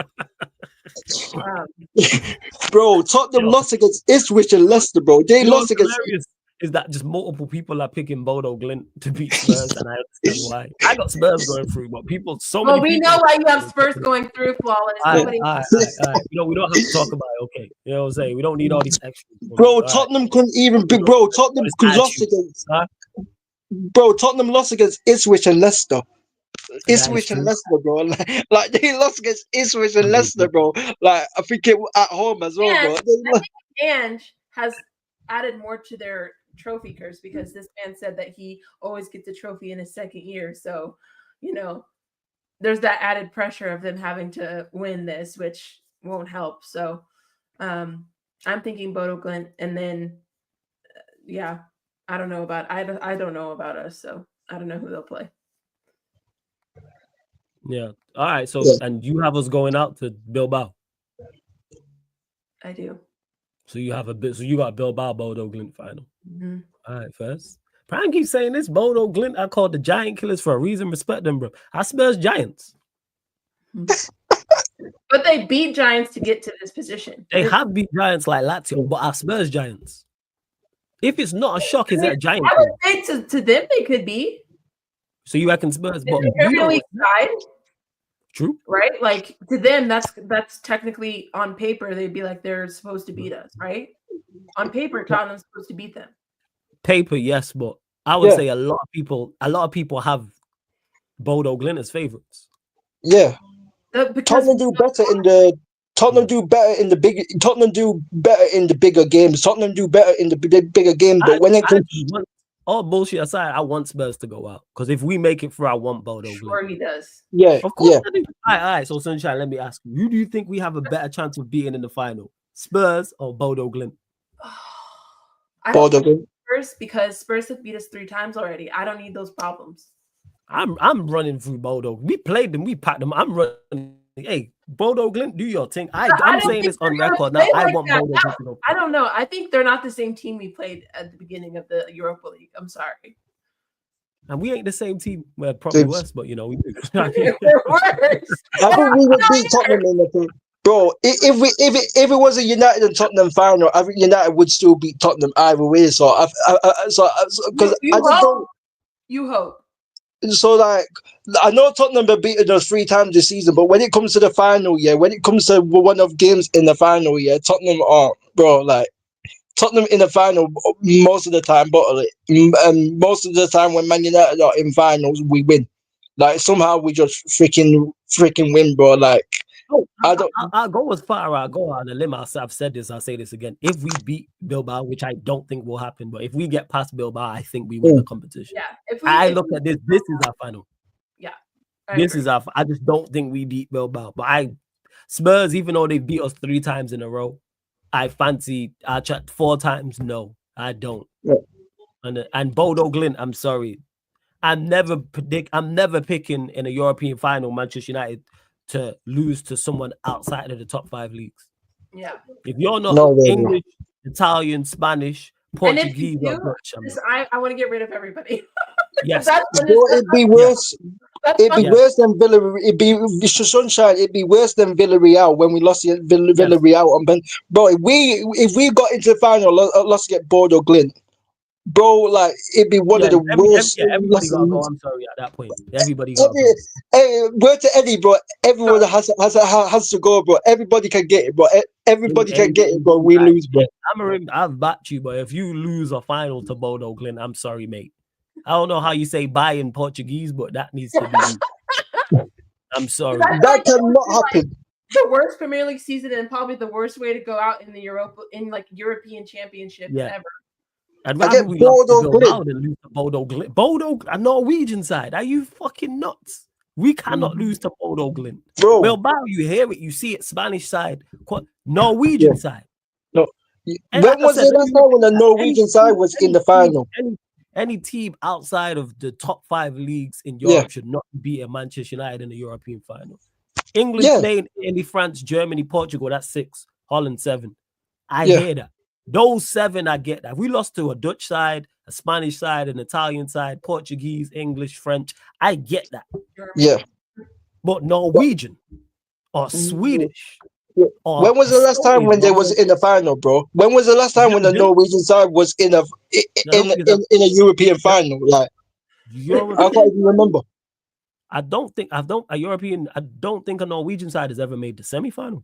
Bro, Tottenham lost against Ipswich and Leicester, bro. They lost against. Is that just multiple people are picking Bordeaux Glint to beat Spurs, and I understand why. I got Spurs going through, but many people. We know why you have Spurs going through, flawless. All right. We don't have to talk about it. Okay, you know what I'm saying? We don't need all these extras. Bro, Tottenham couldn't even be. Bro, Tottenham lost against. Bro, Tottenham lost against Ipswich and Leicester. Ipswich and Leicester, bro. Like they lost against Ipswich and Leicester, bro. Like I think it at home as well, bro. I think Ange has added more to their trophy curse because this man said that he always gets a trophy in his second year. So, you know, there's that added pressure of them having to win this, which won't help. So I'm thinking Bodo Glint, and then I don't know about us, so I don't know who they'll play. Yeah. All right. So, Yeah. and you have us going out to Bilbao. I do. So you have a bit. So you got Bilbao Bodo Glint final. Mm-hmm. All right, first. Prime keeps saying this. Bodo Glint, I called the Giant Killers for a reason. Respect them, bro. I Spurs Giants. But they beat Giants to get to this position. They have beat Giants like Lazio, but I Spurs Giants. If it's not a shock, is it a Giant? I would say to them they could be. So you reckon Spurs? But Premier League side, true, right? Like to them, that's technically on paper they'd be like they're supposed to beat us, right? On paper, Tottenham's supposed to beat them. Paper, yes, but I would say a lot of people have Bodo Glint as favorites. Yeah, Because Tottenham do better in the bigger games. Tottenham do better in the bigger games, but when it comes, all bullshit aside, I want Spurs to go out because if we make it through, I want Bodo Glint. Sure, he does. Yeah, of course. yeah. All right. So Sunshine, let me ask you: who do you think we have a better chance of beating in the final, Spurs or Bodo Glint? Bodo Glint. Spurs, because Spurs have beat us 3 times already. I don't need those problems. I'm running through Bodo. We played them. We packed them. I'm running. Hey, Bodo Glint, do your thing. I'm saying this on record now. I want Bodo Glint to go. I don't know. I think they're not the same team we played at the beginning of the Europa League. I'm sorry. And we ain't the same team. We're probably worse, but you know we do. We're worse. I think we would beat Tottenham in the thing. Bro, if it was a United and Tottenham final, I think United would still beat Tottenham either way. So because you hope. So like I know Tottenham have beaten us 3 times this season, but when it comes to the final, when it comes to one of games in the final, Tottenham are Tottenham in the final most of the time bottle it. And most of the time when Man United are in finals, we win. Like somehow we just freaking win, bro. Like I'll go as far. I'll go on the limb. I've said this. I'll say this again. If we beat Bilbao, which I don't think will happen, but if we get past Bilbao, I think we win the competition. Yeah. I look at this. This is our final. Yeah. This is our. I just don't think we beat Bilbao. But Spurs, even though they beat us 3 times in a row, I fancy. I checked 4 times. No, I don't. Yeah. And Bodo Glint. I'm sorry. I'm never picking in a European final Manchester United to lose to someone outside of the top 5 leagues. Yeah. If you're not English, Italian, Spanish, Portuguese, or Dutch, I want to get rid of everybody. Yes. It'd be worse. It'd be worse than Villarreal. It'd be Sunshine. It'd be worse than Villarreal when we lost Villarreal. Bro, if we got into the final, lost to get Bodo Glint. Bro, like it'd be one of the worst. Everybody gotta go. I'm sorry at that point. Everybody gotta go. Hey, word to Eddie, bro. Everyone has to go, bro. Everybody can get it, bro. Everybody can get it, bro. We lose, bro. I've backed you, but if you lose a final to Bodo Glint, I'm sorry, mate. I don't know how you say bye in Portuguese, but that needs to be. I'm sorry. That cannot happen. The worst Premier League season and probably the worst way to go out in the European Championship ever. I'd rather we Bodo Glint than lose to Bodo Glint. Bodo, a Norwegian side. Are you fucking nuts? We cannot lose to Bodo Glint. Bro. Bilbao, you hear it, you see it. Spanish side, Norwegian side. No. When was the last time when the Norwegian side was in the final? Any team outside of the top 5 leagues in Europe should not beat a Manchester United in the European final. English, Spain, Italy, France, Germany, Portugal, that's 6. Holland, 7. I hear that. Those 7, I get that. We lost to a Dutch side, a Spanish side, an Italian side, Portuguese, English, French. I get that. Yeah. But Norwegian or Swedish. Or when was the last time when they was in the final, bro? When was the last time when the Norwegian side was in a European final? Like, I can't even remember. I don't think a Norwegian side has ever made the semi-final.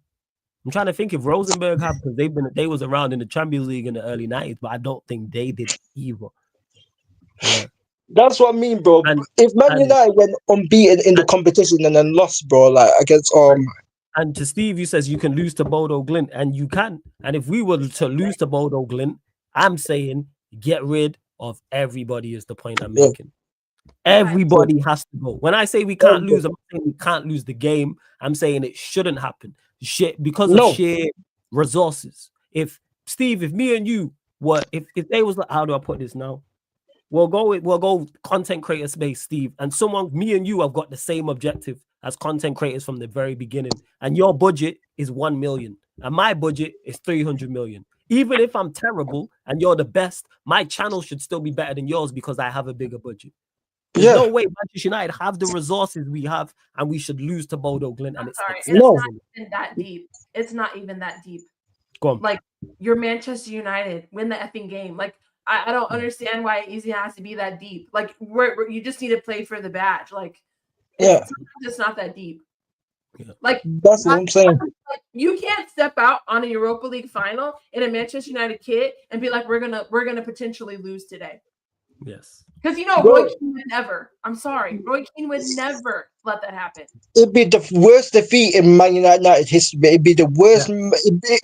I'm trying to think if Rosenborg have, because they was around in the Champions League in the early 90s, but I don't think they did either. Yeah. That's what I mean, bro. If Man United went unbeaten in the competition and then lost, bro, like against and to Steve, you says you can lose to Bodo Glint, and you can. And if we were to lose to Bodo Glint, I'm saying get rid of everybody is the point I'm making. Everybody has to go. When I say we can't lose, I'm not saying we can't lose the game. I'm saying it shouldn't happen. Because of sheer resources. If me and you were, if they was like, how do I put this now? We'll go content creator space, Steve, and me and you have got the same objective as content creators from the very beginning. And your budget is 1 million, and my budget is 300 million. Even if I'm terrible and you're the best, my channel should still be better than yours because I have a bigger budget. There's no way Manchester United have the resources we have, and we should lose to Bodo Glint. And I'm sorry, it's not even that deep. It's not even that deep. Go on. Like, you're Manchester United, win the effing game. Like, I don't understand why it easily has to be that deep. Like, you just need to play for the badge. Like, it's just not that deep. Yeah. Like, that's what I'm saying. Like, you can't step out on a Europa League final in a Manchester United kit and be like, we're gonna potentially lose today. Yes. Because Roy Keane would never. I'm sorry, Roy Keane would never let that happen. It'd be the worst defeat in Man United history. It'd be the worst. Yeah.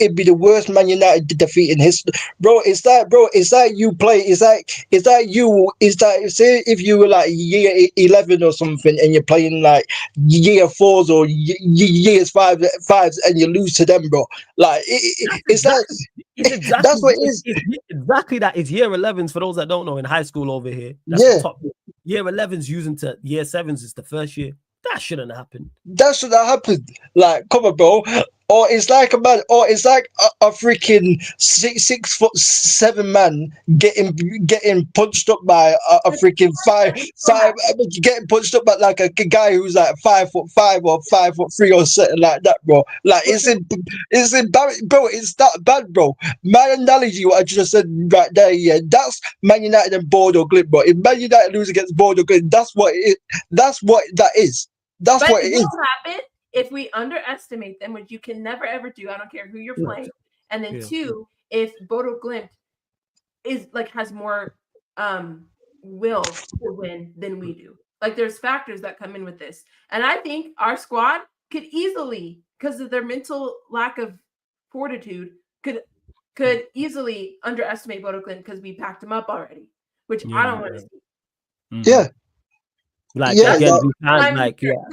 It'd be the worst Man United defeat in history, bro. It's that you play. It's that you. Say if you were like year 11 or something, and you're playing like year 4s or years 5s, and you lose to them, bro. Like it's exactly, that's what it is. It's exactly that. It's year 11s for those that don't know, in high school over here. That's the top. Year 11s using to year 7s is the first year. That shouldn't happen. That should have happened. Like, come on, bro. Or it's like a man, or it's like a freaking 6'7" man getting punched up by a freaking five, getting punched up by like a guy who's like 5'5" or 5'3" or something like that, bro. Like it's embarrassing, bro. It's that bad, bro. My analogy, what I just said right there, that's Man United and Bodo Glimt, bro. If Man United lose against Bodo Glimt, that's what it is. That's what that is. That's what it is. Happen if we underestimate them, which you can never ever do. I don't care who you're playing. And then 2, if Bodo Glimt has more will to win than we do. Like, there's factors that come in with this. And I think our squad could easily, because of their mental lack of fortitude, could easily underestimate Bodo Glimt because we packed them up already, which I don't want to see. Yeah. Like, again, we can't,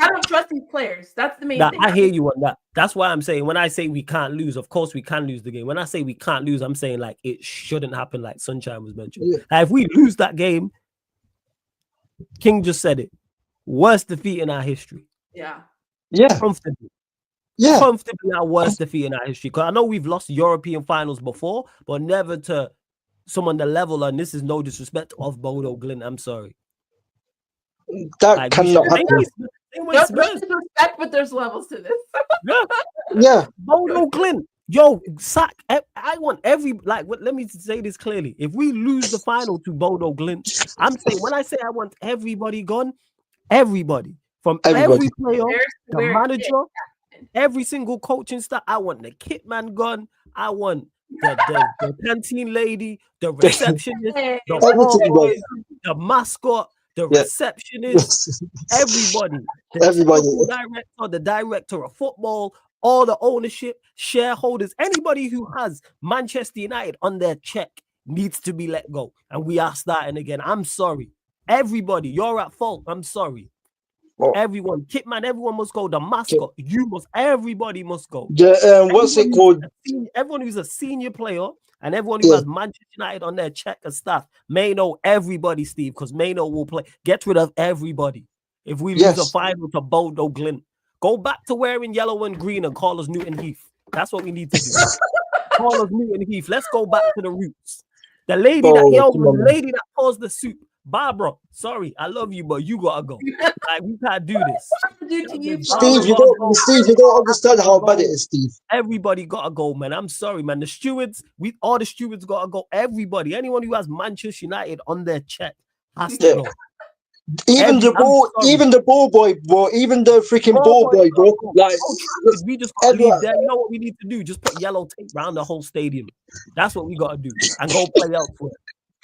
I don't trust these players. That's the main thing. I hear you on that. That's why I'm saying, when I say we can't lose, of course we can lose the game. When I say we can't lose, I'm saying like it shouldn't happen, like Sunshine was mentioning. Like, if we lose that game, King just said it, worst defeat in our history. Yeah. Comfortably. Yeah. Comfortably our worst defeat in our history. Because I know we've lost European finals before, but never to someone the level, and this is no disrespect, of Bodo Glimt. I'm sorry. That cannot happen. There's respect, but there's levels to this. Bodo Glimt. Yo, sack. I want let me say this clearly. If we lose the final to Bodo Glimt, I'm saying, when I say I want everybody gone, everybody. From every player, the manager, every single coaching staff. I want the kit man gone. I want the canteen lady, the receptionist, the mascot, the receptionist, everybody, the director of football, all the ownership, shareholders, anybody who has Manchester United on their check needs to be let go. And we are starting again. I'm sorry. Everybody, you're at fault. I'm sorry. Everyone, Kitman, everyone must go. The mascot, everybody must go. What's it called? Everyone who's a senior player and everyone who has Manchester United on their check and staff may know everybody, Steve, because Mayno will play. Get rid of everybody. If we lose a final to Bodo Glimt, go back to wearing yellow and green and call us Newton Heath. That's what we need to do. Call us Newton Heath. Let's go back to the roots. The lady that pours the soup. Barbara, sorry, I love you, but you gotta go. Like, we can't do this. Steve, you don't understand how bad it is, Steve. Everybody gotta go, man. I'm sorry, man. The stewards, all the stewards gotta go. Everybody, anyone who has Manchester United on their check has to go. Even the ball boy, bro. Even the freaking ball boy, bro. Like, we just gotta leave there. You know what we need to do? Just put yellow tape around the whole stadium. That's what we gotta do, and go play elsewhere.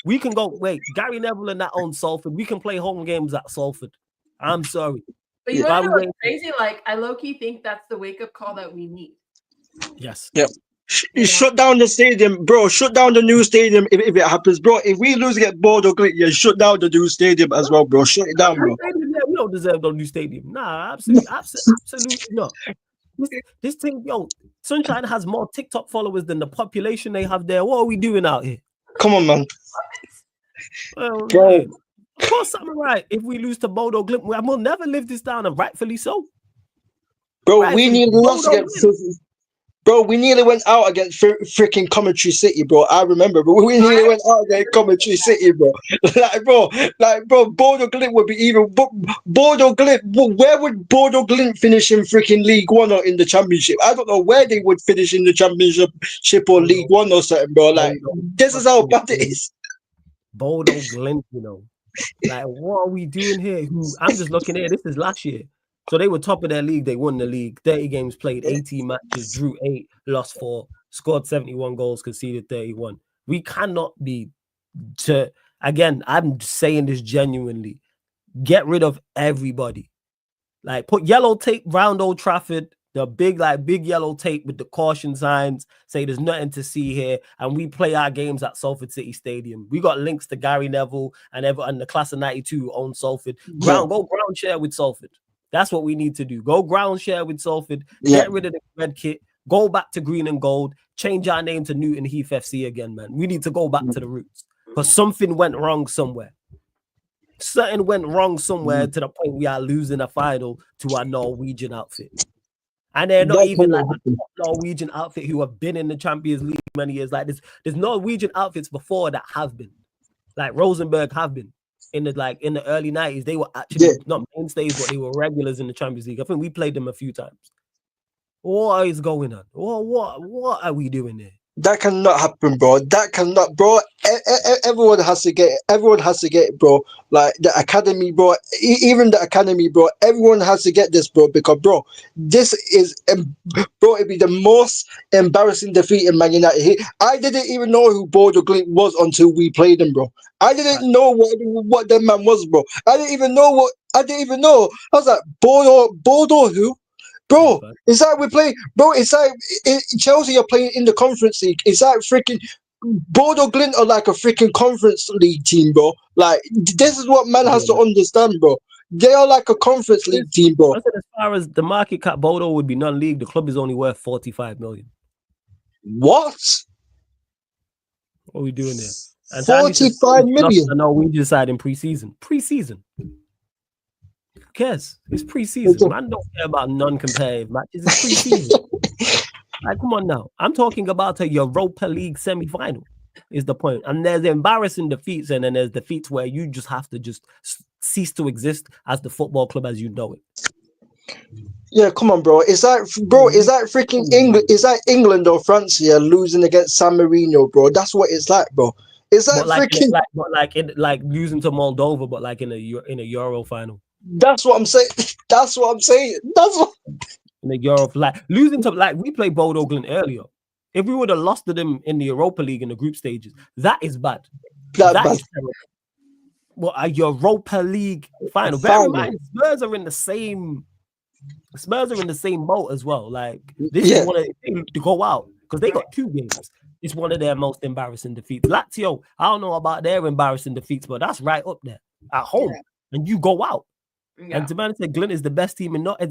We can go, Gary Neville and that owns Salford. We can play home games at Salford. I'm sorry. But you know what's crazy? Like, I low-key think that's the wake-up call that we need. Yes. Yep. Shut down the stadium, bro. Shut down the new stadium if it happens, bro. If we lose against Bordeaux, yeah, shut down the new stadium as well, bro. Shut it down, bro. We don't deserve no new stadium. Nah, absolutely not. This thing, yo, Sunshine has more TikTok followers than the population they have there. What are we doing out here? Come on, man. Well, Bro. man, of course I'm right. If we lose to Bodo Glimt, we'll never live this down, and rightfully so. Bro, we nearly lost against. Bro, we nearly went out against freaking Coventry City, bro. I remember, but we nearly went out against Coventry City, bro. bro, Bordeaux Glimt would be even. Bordeaux Glimt, where would Bordeaux Glimt finish in freaking League One or in the Championship? I don't know where they would finish in the Championship or League One or something, bro. Like, this is how bad it is. Bordeaux Glimt, you know. Like, what are we doing here? I'm just looking here. This is last year. So they were top of their league. They won the league. 30 games played, 18 matches, drew 8, lost 4, scored 71 goals, conceded 31. We cannot be again, I'm saying this genuinely. Get rid of everybody. Like, put yellow tape round Old Trafford, the big yellow tape with the caution signs, say there's nothing to see here, and we play our games at Salford City Stadium. We got links to Gary Neville and the class of 92 own Salford. Go ground share with Salford. That's what we need to do. Go ground share with Salford. Get rid of the red kit. Go back to green and gold. Change our name to Newton Heath FC again, man. We need to go back to the roots. Because something went wrong somewhere. Something went wrong somewhere to the point we are losing a final to our Norwegian outfit. And they're not even like a Norwegian outfit who have been in the Champions League many years. Like there's Norwegian outfits before that have been. Like Rosenborg have been. In the early 90s, they were actually not mainstays, but they were regulars in the Champions League. I think we played them a few times. What is going on? What are we doing there? That cannot happen, bro. That cannot, bro. Everyone has to get it, bro. Like the academy, bro. Even the academy, bro. Everyone has to get this, bro. Because, bro, this is, bro. It'd be the most embarrassing defeat in Man United. I didn't even know who Bordeaux Glimt was until we played them, bro. I didn't know what that man was, bro. I didn't even know. I was like, Bordeaux who? Bro, it's like we play. Bro, it's like Chelsea are playing in the Conference League. It's like freaking Bordeaux Glimt are like a freaking Conference League team, bro. Like, this is what man has to understand, bro. They are like a Conference League team, bro. I said, as far as the market cap, Bordeaux would be non-league. The club is only worth 45 million. What? What are we doing there? And 45 million. No, we decided in pre-season. Who cares? It's pre-season. Man don't care about non-competitive matches. It's pre-season. Like, come on now. I'm talking about a Europa League semi-final is the point. And there's embarrassing defeats, and then there's defeats where you just have to just cease to exist as the football club as you know it. Yeah, come on, bro. Is that freaking England? Is that England or France here losing against San Marino, bro? That's what it's like, bro. Is that freaking like losing to Moldova, but like in a Euro final? That's what I'm saying. That's what in the Euro, like losing to, like, we played Bordeaux Glimt earlier. If we would have lost to them in the Europa League in the group stages, that is bad. That is terrible. Well, a Europa League final. Bear in mind, Spurs are in the same boat as well. Like, this is one of the to go out because they got 2 games. It's one of their most embarrassing defeats. Lazio, I don't know about their embarrassing defeats, but that's right up there at home, and you go out. Yeah. And to be honest, Glimt is the best team in Norway.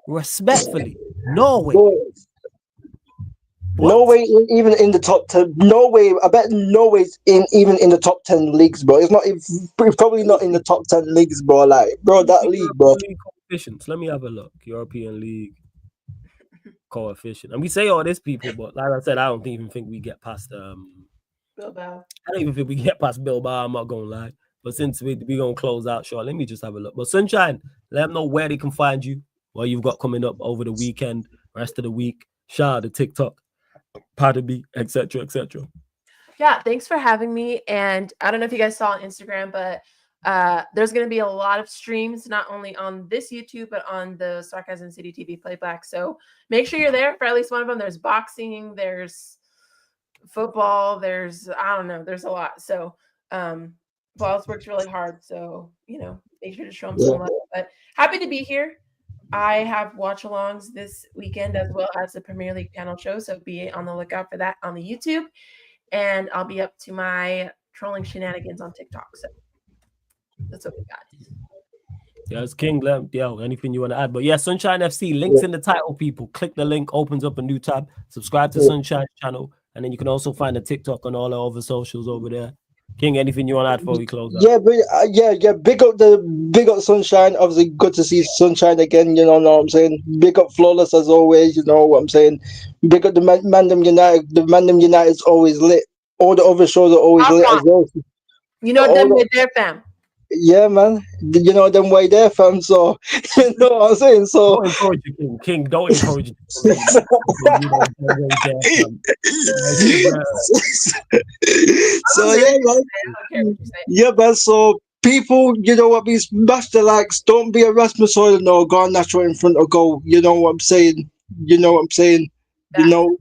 Respectfully, Norway. Norway even in the top 10. Norway, I bet Norway's even in the top 10 leagues, bro. It's probably not in the top 10 leagues, bro. Like, bro, that league, bro. Coefficients. Let me have a look. European League coefficient. And we say all this, people, but like I said, I don't even think we get past Bilbao. I don't even think we get past Bilbao. I'm not gonna lie. But since we're gonna close out short, let me just have a look. But Sunshine, let them know where they can find you, what you've got coming up over the weekend, rest of the week. Shout out to TikTok, Padaby, etc., etc. Yeah, thanks for having me. And I don't know if you guys saw on Instagram, but there's going to be a lot of streams, not only on this YouTube, but on the Sarcasm City TV playback. So make sure you're there for at least one of them. There's boxing, there's football, there's, I don't know, there's a lot. So Balls works really hard. So, make sure to show them some love. But happy to be here. I have watch-alongs this weekend as well as the Premier League panel show, so be on the lookout for that on the YouTube. And I'll be up to my trolling shenanigans on TikTok. So that's what we got. Yeah, it's King. Anything you want to add? But yeah, Sunshine FC, links in the title, people. Click the link, opens up a new tab. Subscribe to Sunshine channel. And then you can also find the TikTok on all our other socials over there. King, anything you want to add before we close out? Yeah, but big up Sunshine. Obviously, good to see Sunshine again. You know what I'm saying? Big up Flawless as always. You know what I'm saying? Big up the ManDem United. The ManDem United is always lit. All the other shows are always lit as well. You know them with their fam. Yeah, man. You know them way there, fam. So you know what I'm saying. So don't encourage you, King. Don't encourage you. So yeah, man. Yeah, man. So people, you know what? Be smash the likes. Don't be a Rasmus Højlund or Garnacho in front of goal. You know what I'm saying. You know what I'm saying. You know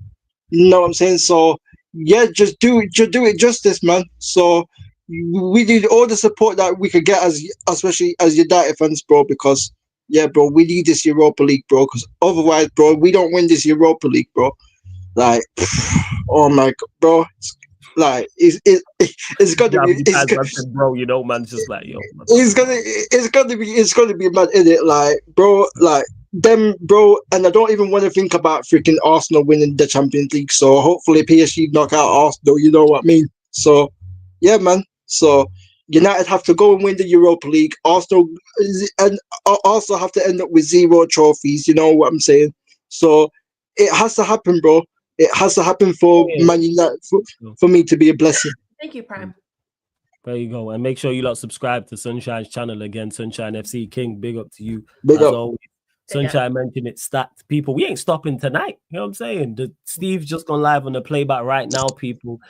what I'm saying. So yeah, just do it justice, man. So we need all the support that we could get, especially as United fans, bro. Because yeah, bro, we need this Europa League, bro. Because otherwise, bro, we don't win this Europa League, bro. Like, oh my god, bro. Like, it's gonna be, bro. You know, man, just like yo. It's gonna be mad, innit? Like, bro, like them, bro. And I don't even want to think about freaking Arsenal winning the Champions League. So hopefully PSG knock out Arsenal. You know what I mean? So yeah, man. So United have to go and win the Europa League. Arsenal and also have to end up with 0 trophies. You know what I'm saying? So it has to happen, bro. It has to happen for Man United for me to be a blessing. Thank you, Prime. There you go. And make sure you lot subscribe to Sunshine's channel again, Sunshine FC. King, big up to you. Big up. Always. Sunshine mentioned it, stacked. People, we ain't stopping tonight. You know what I'm saying? Steve's just gone live on the playback right now, people.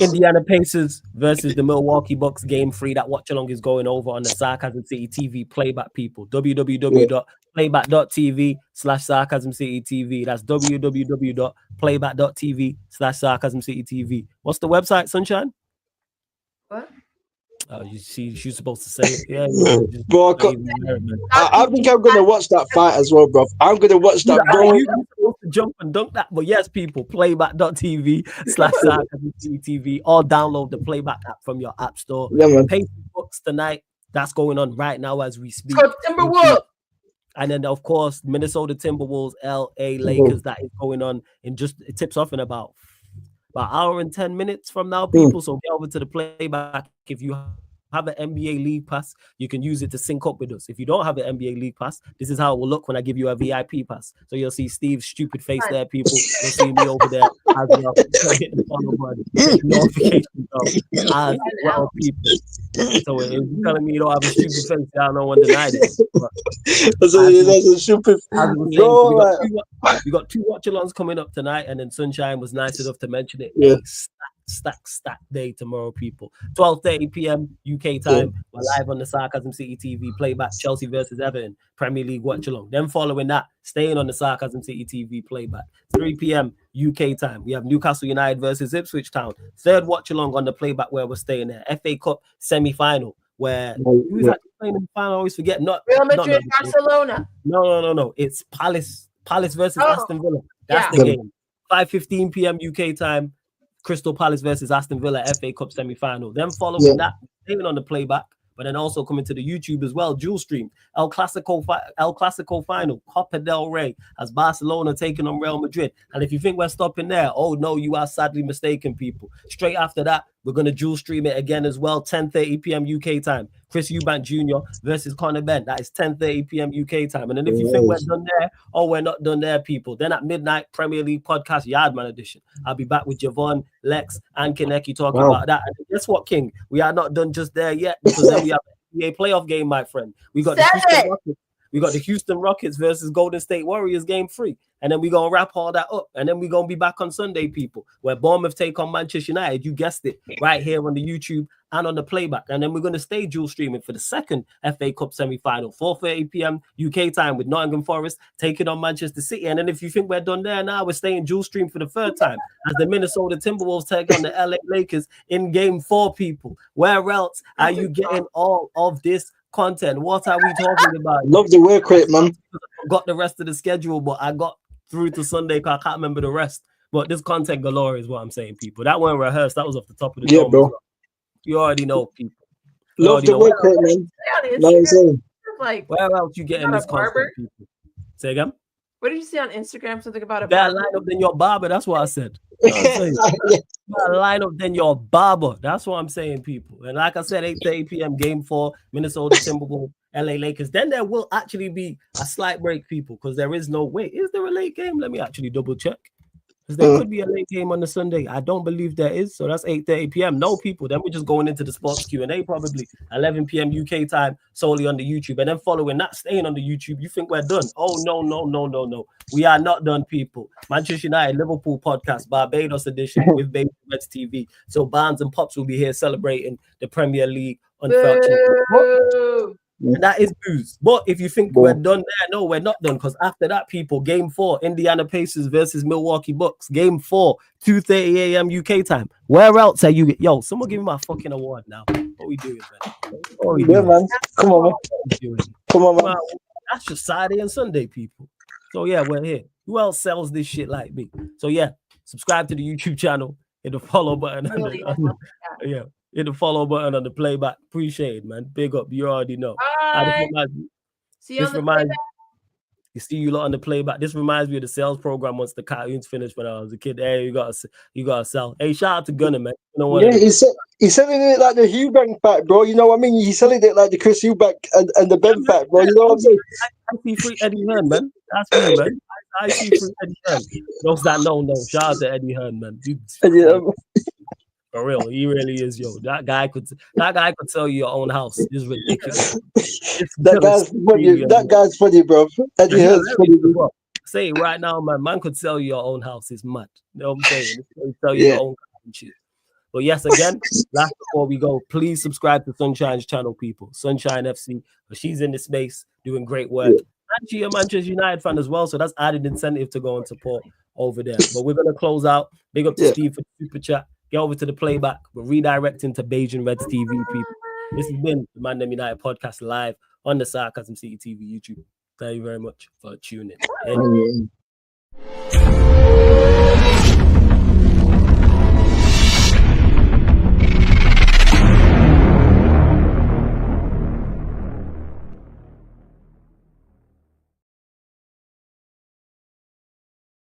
Indiana Pacers versus the Milwaukee Bucks game 3. That watch along is going over on the Sarcasm City TV playback, people. www.playback.tv/Sarcasm City TV. That's www.playback.tv/Sarcasm City TV. What's the website, Sunshine? What? Oh, you see, she's supposed to say it. Yeah, bro. I think I'm gonna watch that fight as well, bro. I'm gonna watch that, bro. You're supposed to jump and dunk that, but yes, people, playback.tv/TV, or download the Playback app from your app store. Yeah, man. Pay books tonight. That's going on right now as we speak. Timberwolves. And then, of course, Minnesota Timberwolves, LA Lakers. That is going on in it tips off in about hour and 10 minutes from now, people. So get over to the Playback. If you have an NBA League Pass, you can use it to sync up with us. If you don't have an NBA League Pass, this is how it will look when I give you a VIP pass. So you'll see Steve's stupid face there, people. You'll see me over there as well. Hit the follow button, notifications as well, people. So if you're telling me you don't have a stupid face, I don't want to deny it. That's a stupid we got 2 watch-alongs coming up tonight, and then Sunshine was nice enough to mention it. Yeah. Stack day tomorrow, people. 12:30 p.m. UK time. We're live on the Sarcasm City TV playback. Chelsea versus Everton Premier League watch along. Then following that, staying on the Sarcasm City TV playback. 3 p.m. UK time. We have Newcastle United versus Ipswich Town. Third watch along on the playback where we're staying there. FA Cup semi-final. Where who's actually playing in the final? I always forget. Real Madrid, Barcelona. No. It's Palace versus Aston Villa. That's the game. 5:15 p.m. UK time. Crystal Palace versus Aston Villa FA Cup semi-final. Then following that, staying on the playback, but then also coming to the YouTube as well. Dual stream El Clasico final, Copa del Rey as Barcelona taking on Real Madrid. And if you think we're stopping there, oh no, you are sadly mistaken, people. Straight after that, we're going to dual stream it again as well. 10:30 p.m. UK time. Chris Eubank Jr. versus Conor Ben. That is 10:30 p.m. UK time. And then if you think we're done there, we're not done there, people. Then at midnight, Premier League podcast Yardman edition. I'll be back with Javon, Lex, and Kaneki talking about that. And guess what, King? We are not done just there yet, because then we have an NBA playoff game, my friend. We got the Houston Rockets versus Golden State Warriors game 3. And then we're going to wrap all that up. And then we're going to be back on Sunday, people, where Bournemouth take on Manchester United. You guessed it, right here on the YouTube and on the playback. And then we're going to stay dual streaming for the second FA Cup semi-final, 4:30 p.m. UK time with Nottingham Forest taking on Manchester City. And then if you think we're done there now, we're staying dual stream for the third time as the Minnesota Timberwolves take on the LA Lakers in game 4, people. Where else are you getting all of this content. What are we talking about? Love the work rate, man. I got the rest of the schedule, but I got through to Sunday because I can't remember the rest. But this content galore is what I'm saying, people. That weren't rehearsed. That was off the top of the dome. Bro. You already know, people. Love the work rate, man. Like, where else you getting this content, people? Say again? What did you say on Instagram? Something about a better barber? line up than your barber. That's what I said. You know what I'm saying? Better line up than your barber. That's what I'm saying, people. And like I said, 8:30 p.m. Game 4, Minnesota Timberwolves, LA Lakers. Then there will actually be a slight break, people, because there is no way. Is there a late game? Let me actually double check. Because there could be a late game on the Sunday. I don't believe there is. So that's 8:30 p.m. No, people. Then we're just going into the sports Q&A probably 11 p.m. UK time solely on the YouTube. And then following that, staying on the YouTube, you think we're done? Oh, no. We are not done, people. Manchester United, Liverpool podcast, Barbados edition with Baby Reds TV. So Barnes and Pops will be here celebrating the Premier League. Unfortunately. And that is booze. But if you think we're done there, no, we're not done. Because after that, people, Game 4, Indiana Pacers versus Milwaukee Bucks. Game 4, 2:30 a.m. UK time. Where else are you? Yo, someone give me my fucking award now. What we doing, man? What we doing? Man. Come on, man. Come on, man. That's just Saturday and Sunday, people. So yeah, we're here. Who else sells this shit like me? So yeah, subscribe to the YouTube channel. Hit the follow button. Hit the follow button on the playback. Appreciate it, man. Big up. You already know. See you on the playback. You see you lot on the playback. This reminds me of the sales program once the cartoons finished when I was a kid. Hey, you gotta sell. Hey, shout out to Gunner, man. You know he's selling it like the Eubank pack, bro. You know what I mean? He's selling it like the Chris Eubank and the Ben pack, bro. You know what I'm saying? I see free Eddie Hearn, man. That's me, man. I see free Eddie Hearn. Those that know. Shout out to Eddie Hearn, man. For real, he really is, yo. That guy could sell you your own house. It's ridiculous. That guy's funny, bro. Eddie Hearn's funny, bro. Say it right now, man. Man could sell you your own house. It's mad. You know what I'm saying? Sell you your own shit. But yes, again, last before we go, please subscribe to Sunshine's channel, people. Sunshine FC. She's in the space doing great work. And she's a Manchester United fan as well, so that's added incentive to go and support over there. But we're gonna close out. Big up to Steve for the super chat. Get over to the playback. We're redirecting to Beijing Reds TV, people. This has been the ManDem United podcast live on the Sarcasm City TV YouTube. Thank you very much for tuning in.